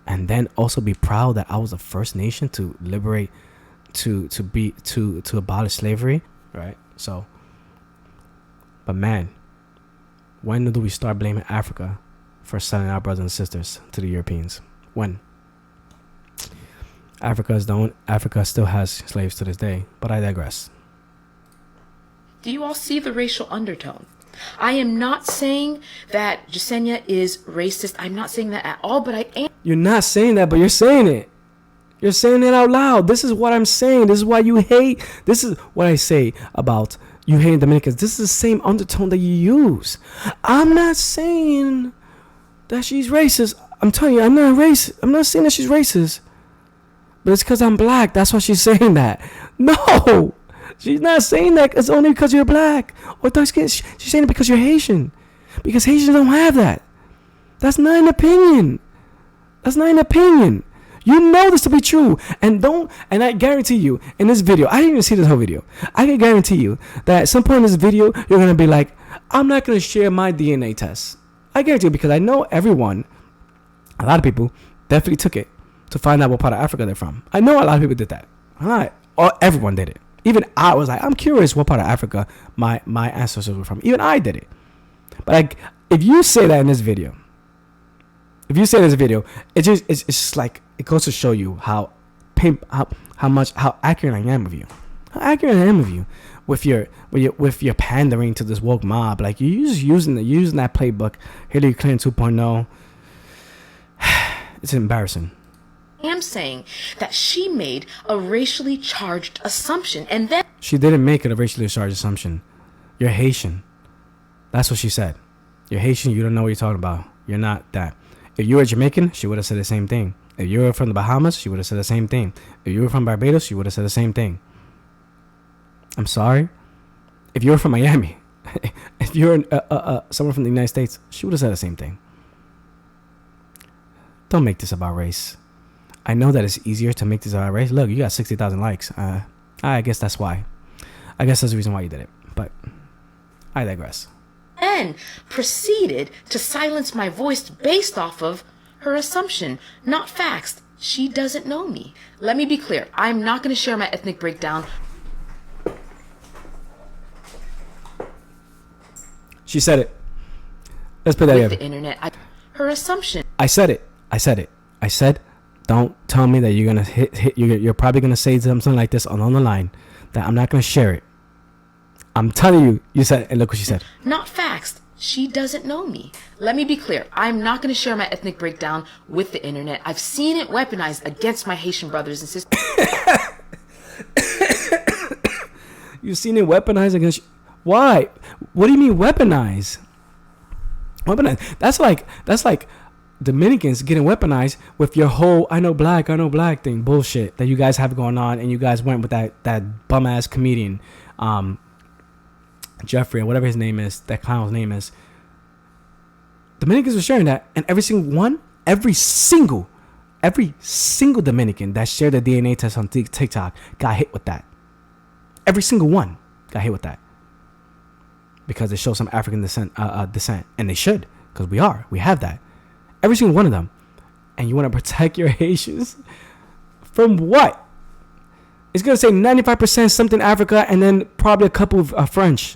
And then also be proud that I was the first nation to liberate, to abolish slavery, right? So, but man, when do we start blaming Africa for selling our brothers and sisters to the Europeans? When? Africa still has slaves to this day, but I digress. Do you all see the racial undertone? I am not saying that Jasenia is racist. I'm not saying that at all, but I am. You're not saying that, but you're saying it. You're saying it out loud. This is what I'm saying. This is why you hate. This is what I say about you hating Dominicans. This is the same undertone that you use. I'm not saying that she's racist. I'm telling you, I'm not racist. I'm not saying that she's racist. But it's because I'm black. That's why she's saying that. No. She's not saying that it's only because you're black or dark skin. She's saying it because you're Haitian. Because Haitians don't have that. That's not an opinion. That's not an opinion. You know this to be true. And I guarantee you, in this video, I didn't even see this whole video. I can guarantee you that at some point in this video, you're going to be like, I'm not going to share my DNA test. I guarantee you, because I know everyone, a lot of people, definitely took it to find out what part of Africa they're from. I know a lot of people did that. Everyone did it. Even I was like, I'm curious what part of Africa my ancestors were from. Even I did it. But if you say that in this video, it's just like, it goes to show you how accurate I am of you. How accurate I am of you with your pandering to this woke mob. Like, you're just using that playbook, Hillary Clinton 2.0. It's embarrassing. I am saying that she made a racially charged assumption, and then she didn't make it a racially charged assumption. You're Haitian. That's what she said. You're Haitian. You don't know what you're talking about. You're not that. If you were Jamaican, she would have said the same thing. If you were from the Bahamas, she would have said the same thing. If you were from Barbados, she would have said the same thing. I'm sorry. If you were from Miami, if you're someone from the United States, she would have said the same thing. Don't make this about race. I know that it's easier to make this about race. Look, you got 60,000 likes. I guess that's why. I guess that's the reason why you did it. But I digress. And proceeded to silence my voice based off of her assumption, not facts. She doesn't know me. Let me be clear. I'm not going to share my ethnic breakdown. She said it. Let's put that with together. The internet. Her assumption. I said it. I said, don't tell me that you're gonna hit. You're probably gonna say something like this on the line that I'm not gonna share it. I'm telling you. You said, and look what she said. Not facts. She doesn't know me. Let me be clear. I'm not going to share my ethnic breakdown with the internet. I've seen it weaponized against my Haitian brothers and sisters. You've seen it weaponized against. Why? What do you mean weaponize? Weaponize. That's like Dominicans getting weaponized with your whole I know black thing bullshit that you guys have going on, and you guys went with that bum ass comedian, Jeffrey or whatever his name is, that clown's name is. Dominicans were sharing that, and every single Dominican that shared a DNA test on TikTok got hit with that. Every single one got hit with that because they show some African descent, and they should, because we have that. Every single one of them. And you want to protect your Haitians from what? It's gonna say 95% something Africa, and then probably a couple of French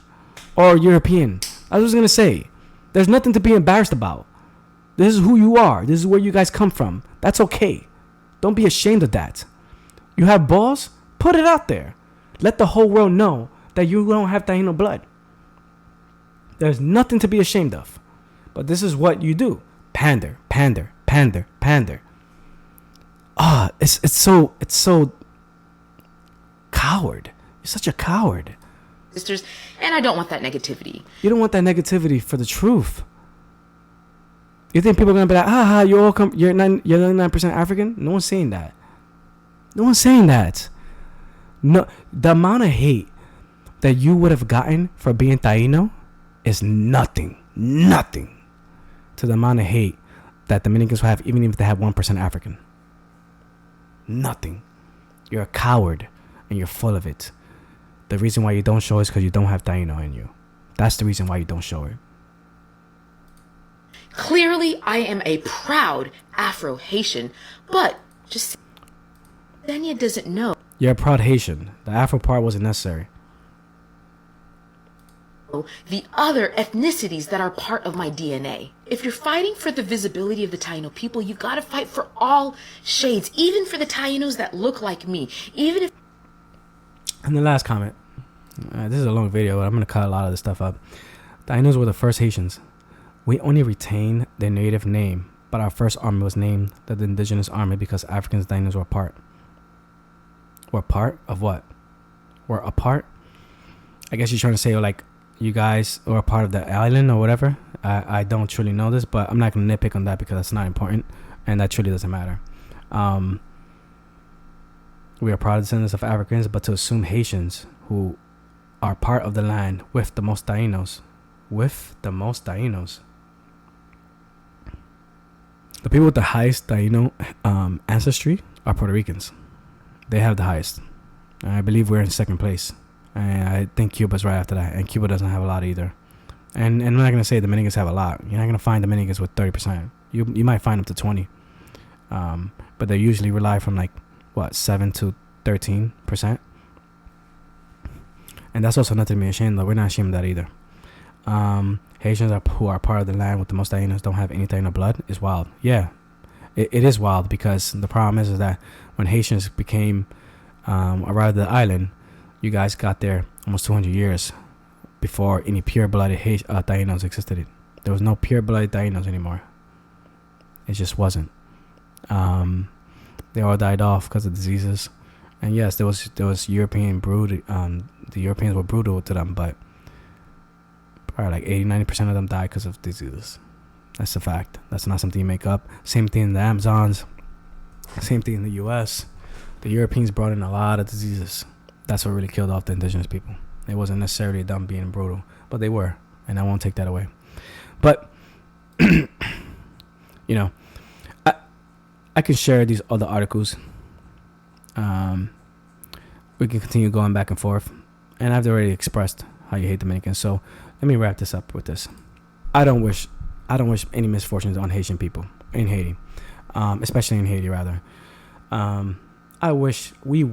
or European. I was gonna say, there's nothing to be embarrassed about. This is who you are. This is where you guys come from. That's okay. Don't be ashamed of that. You have balls? Put it out there. Let the whole world know that you don't have Taino blood. There's nothing to be ashamed of. But this is what you do. Pander. It's so coward. You're such a coward. Sisters, and I don't want that negativity. You don't want that negativity for the truth. You think people are gonna be like, you're 99% African? No one's saying that. No, the amount of hate that you would have gotten for being Taino is nothing to the amount of hate that Dominicans will have, even if they have 1% African. Nothing. You're a coward, and you're full of it. The reason why you don't show it is because you don't have Taino in you. That's the reason why you don't show it. Clearly, I am a proud Afro-Haitian, but just Dania doesn't know. You're a proud Haitian. The Afro part wasn't necessary. the other ethnicities that are part of my DNA. If you're fighting for the visibility of the Taino people, you gotta fight for all shades, even for the Tainos that look like me. Even if... And the last comment. This is a long video, but I'm going to cut a lot of this stuff up. Tainos were the first Haitians. We only retain their native name, but our first army was named the Indigenous Army because Africans and Tainos were part. Were part of what? Were a part? I guess you're trying to say, like, you guys were a part of the island or whatever. I don't truly know this, but I'm not going to nitpick on that because that's not important, and that truly doesn't matter. We are proud descendants of Africans, but to assume Haitians who are part of the land with the most Tainos, the people with the highest Taino ancestry are Puerto Ricans. They have the highest. I believe we're in second place. And I think Cuba's right after that. And Cuba doesn't have a lot either. And I'm not going to say Dominicans have a lot. You're not going to find Dominicans with 30%. You might find up to 20. But they usually rely from 7 to 13%. And that's also nothing to be ashamed of. We're not ashamed of that either. Haitians who are part of the land with the most Tainos don't have any Taino blood is wild. Yeah, it is wild because the problem is that when Haitians became arrived at the island, you guys got there almost 200 years before any pure-blooded Tainos existed. There was no pure-blooded Tainos anymore. It just wasn't. They all died off because of diseases. And yes, there was European brood. The Europeans were brutal to them, but probably 80-90% of them died because of diseases. That's a fact. That's not something you make up. Same thing in the Amazons. Same thing in the U.S. The Europeans brought in a lot of diseases. That's what really killed off the indigenous people. It wasn't necessarily them being brutal, but they were, and I won't take that away. But I can share these other articles. We can continue going back and forth, and I've already expressed how you hate Dominicans. So let me wrap this up with this. I don't wish any misfortunes on Haitian people in Haiti, especially in Haiti rather. I wish we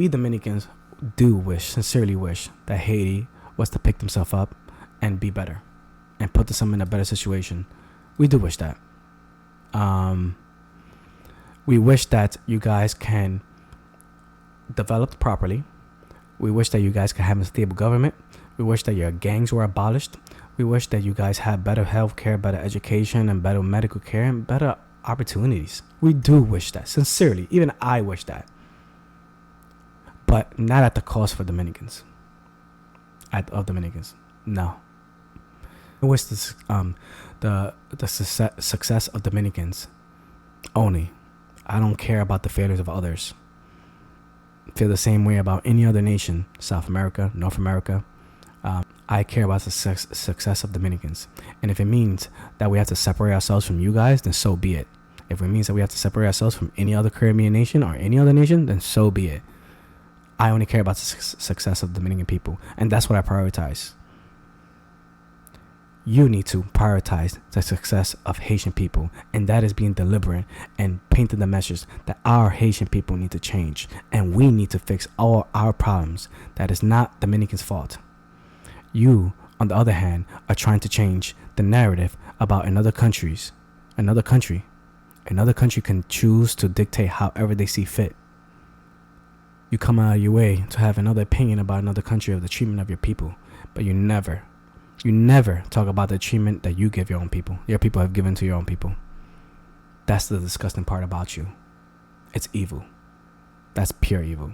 Dominicans sincerely wish that Haiti was to pick themselves up and be better and put them in a better situation. We do wish that. We wish that you guys can develop properly. We wish that you guys can have a stable government. We wish that your gangs were abolished. We wish that you guys had better health care, better education, and better medical care, and better opportunities. We do wish that. Sincerely. Even I wish that. But not at the cost for Dominicans. Of Dominicans. No. I wish this, the success of Dominicans only. I don't care about the failures of others. Feel the same way about any other nation, South America, North America. I care about the success of Dominicans. And if it means that we have to separate ourselves from you guys, then so be it. If it means that we have to separate ourselves from any other Caribbean nation or any other nation, then so be it. I only care about the success of Dominican people. And that's what I prioritize. You need to prioritize the success of Haitian people, and that is being deliberate and painting the message that our Haitian people need to change, and we need to fix all our problems. That is not Dominicans' fault. You, on the other hand, are trying to change the narrative about another country. Another country can choose to dictate however they see fit. You come out of your way to have another opinion about another country of the treatment of your people, but you never talk about the treatment that you give your own people. Your people have given to your own people. That's the disgusting part about you. It's evil. That's pure evil.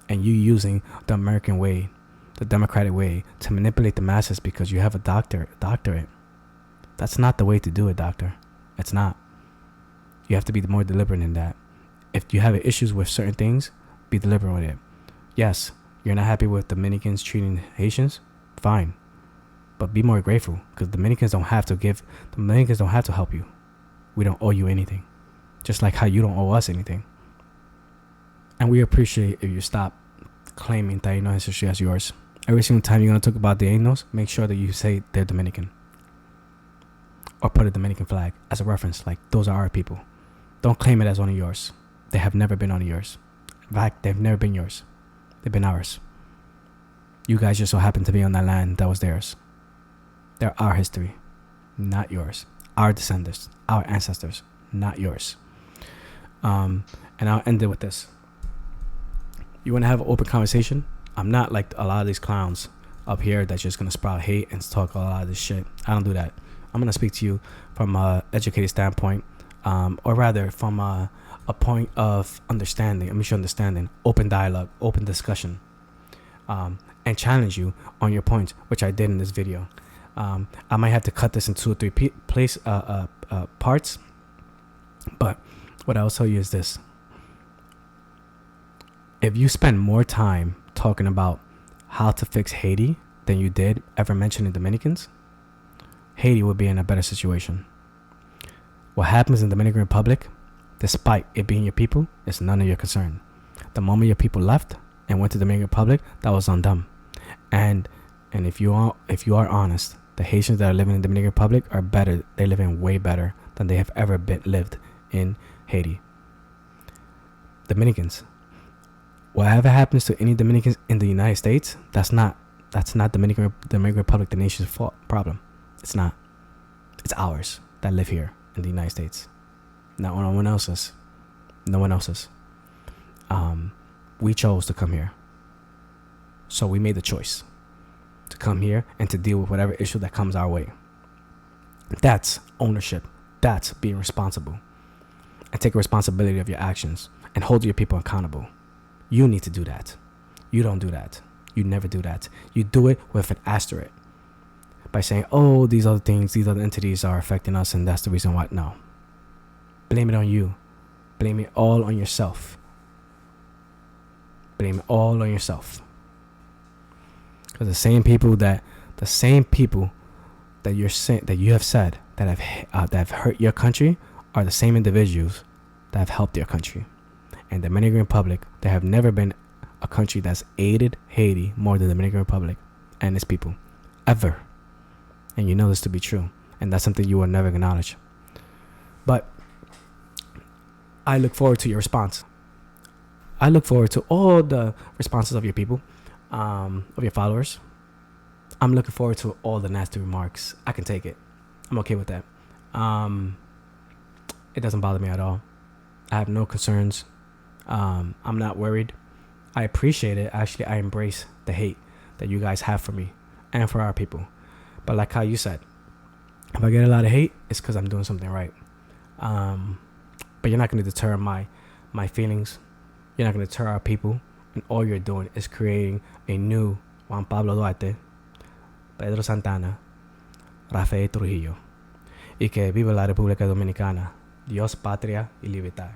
And you using the American way, the democratic way, to manipulate the masses because you have a doctorate. That's not the way to do it, doctor. It's not. You have to be more deliberate in that. If you have issues with certain things, be deliberate with it. Yes, you're not happy with Dominicans treating Haitians? Fine. But be more grateful, because Dominicans don't have to help you. We don't owe you anything. Just like how you don't owe us anything. And we appreciate if you stop claiming Taino ancestry as yours. Every single time you're going to talk about the Ainos, make sure that you say they're Dominican. Or put a Dominican flag as a reference, like those are our people. Don't claim it as one of yours. They have never been one of yours. In fact, they've never been yours. They've been ours. You guys just so happen to be on that land that was theirs. They're our history, not yours. Our descendants, our ancestors, not yours. And I'll end it with this. You want to have an open conversation? I'm not like a lot of these clowns up here that's just going to sprout hate and talk a lot of this shit. I don't do that. I'm going to speak to you from an educated standpoint, or rather from a point of understanding, a mutual understanding, open dialogue, open discussion, and challenge you on your points, which I did in this video. I might have to cut this into 2 or 3 parts, but what I will tell you is this. If you spend more time talking about how to fix Haiti than you did ever mentioning Dominicans, Haiti would be in a better situation. What happens in the Dominican Republic, despite it being your people, is none of your concern. The moment your people left and went to the Dominican Republic, that was on them. And if you are honest, the Haitians that are living in the Dominican Republic are better. They're living way better than they have ever lived in Haiti. Dominicans. Whatever happens to any Dominicans in the United States, that's not Dominican Republic, the nation's fault problem. It's not. It's ours that live here in the United States. Not no one else's. No one else's. We chose to come here. So we made the choice to come here and to deal with whatever issue that comes our way. That's ownership. That's being responsible. And take responsibility of your actions and hold your people accountable. You need to do that. You don't do that. You never do that. You do it with an asterisk by saying, oh, these other things, these other entities are affecting us and that's the reason why. No. Blame it on you. Blame it all on yourself. Blame it all on yourself. Because the same people that you have said that have hurt your country are the same individuals that have helped your country. And the Dominican Republic, there have never been a country that's aided Haiti more than the Dominican Republic and its people, ever. And you know this to be true, and that's something you will never acknowledge. But I look forward to your response. I look forward to all the responses of your people, of your followers. I'm looking forward to all the nasty remarks. I can take it. I'm okay with that. It doesn't bother me at all. I have no concerns. I'm not worried. I appreciate it. Actually, I embrace the hate that you guys have for me and for our people. But like how you said, if I get a lot of hate, it's because I'm doing something right. But you're not going to deter my feelings. You're not going to deter our people. And all you're doing is creating a new Juan Pablo Duarte, Pedro Santana, Rafael Trujillo. Y que viva la República Dominicana. Dios, patria y libertad.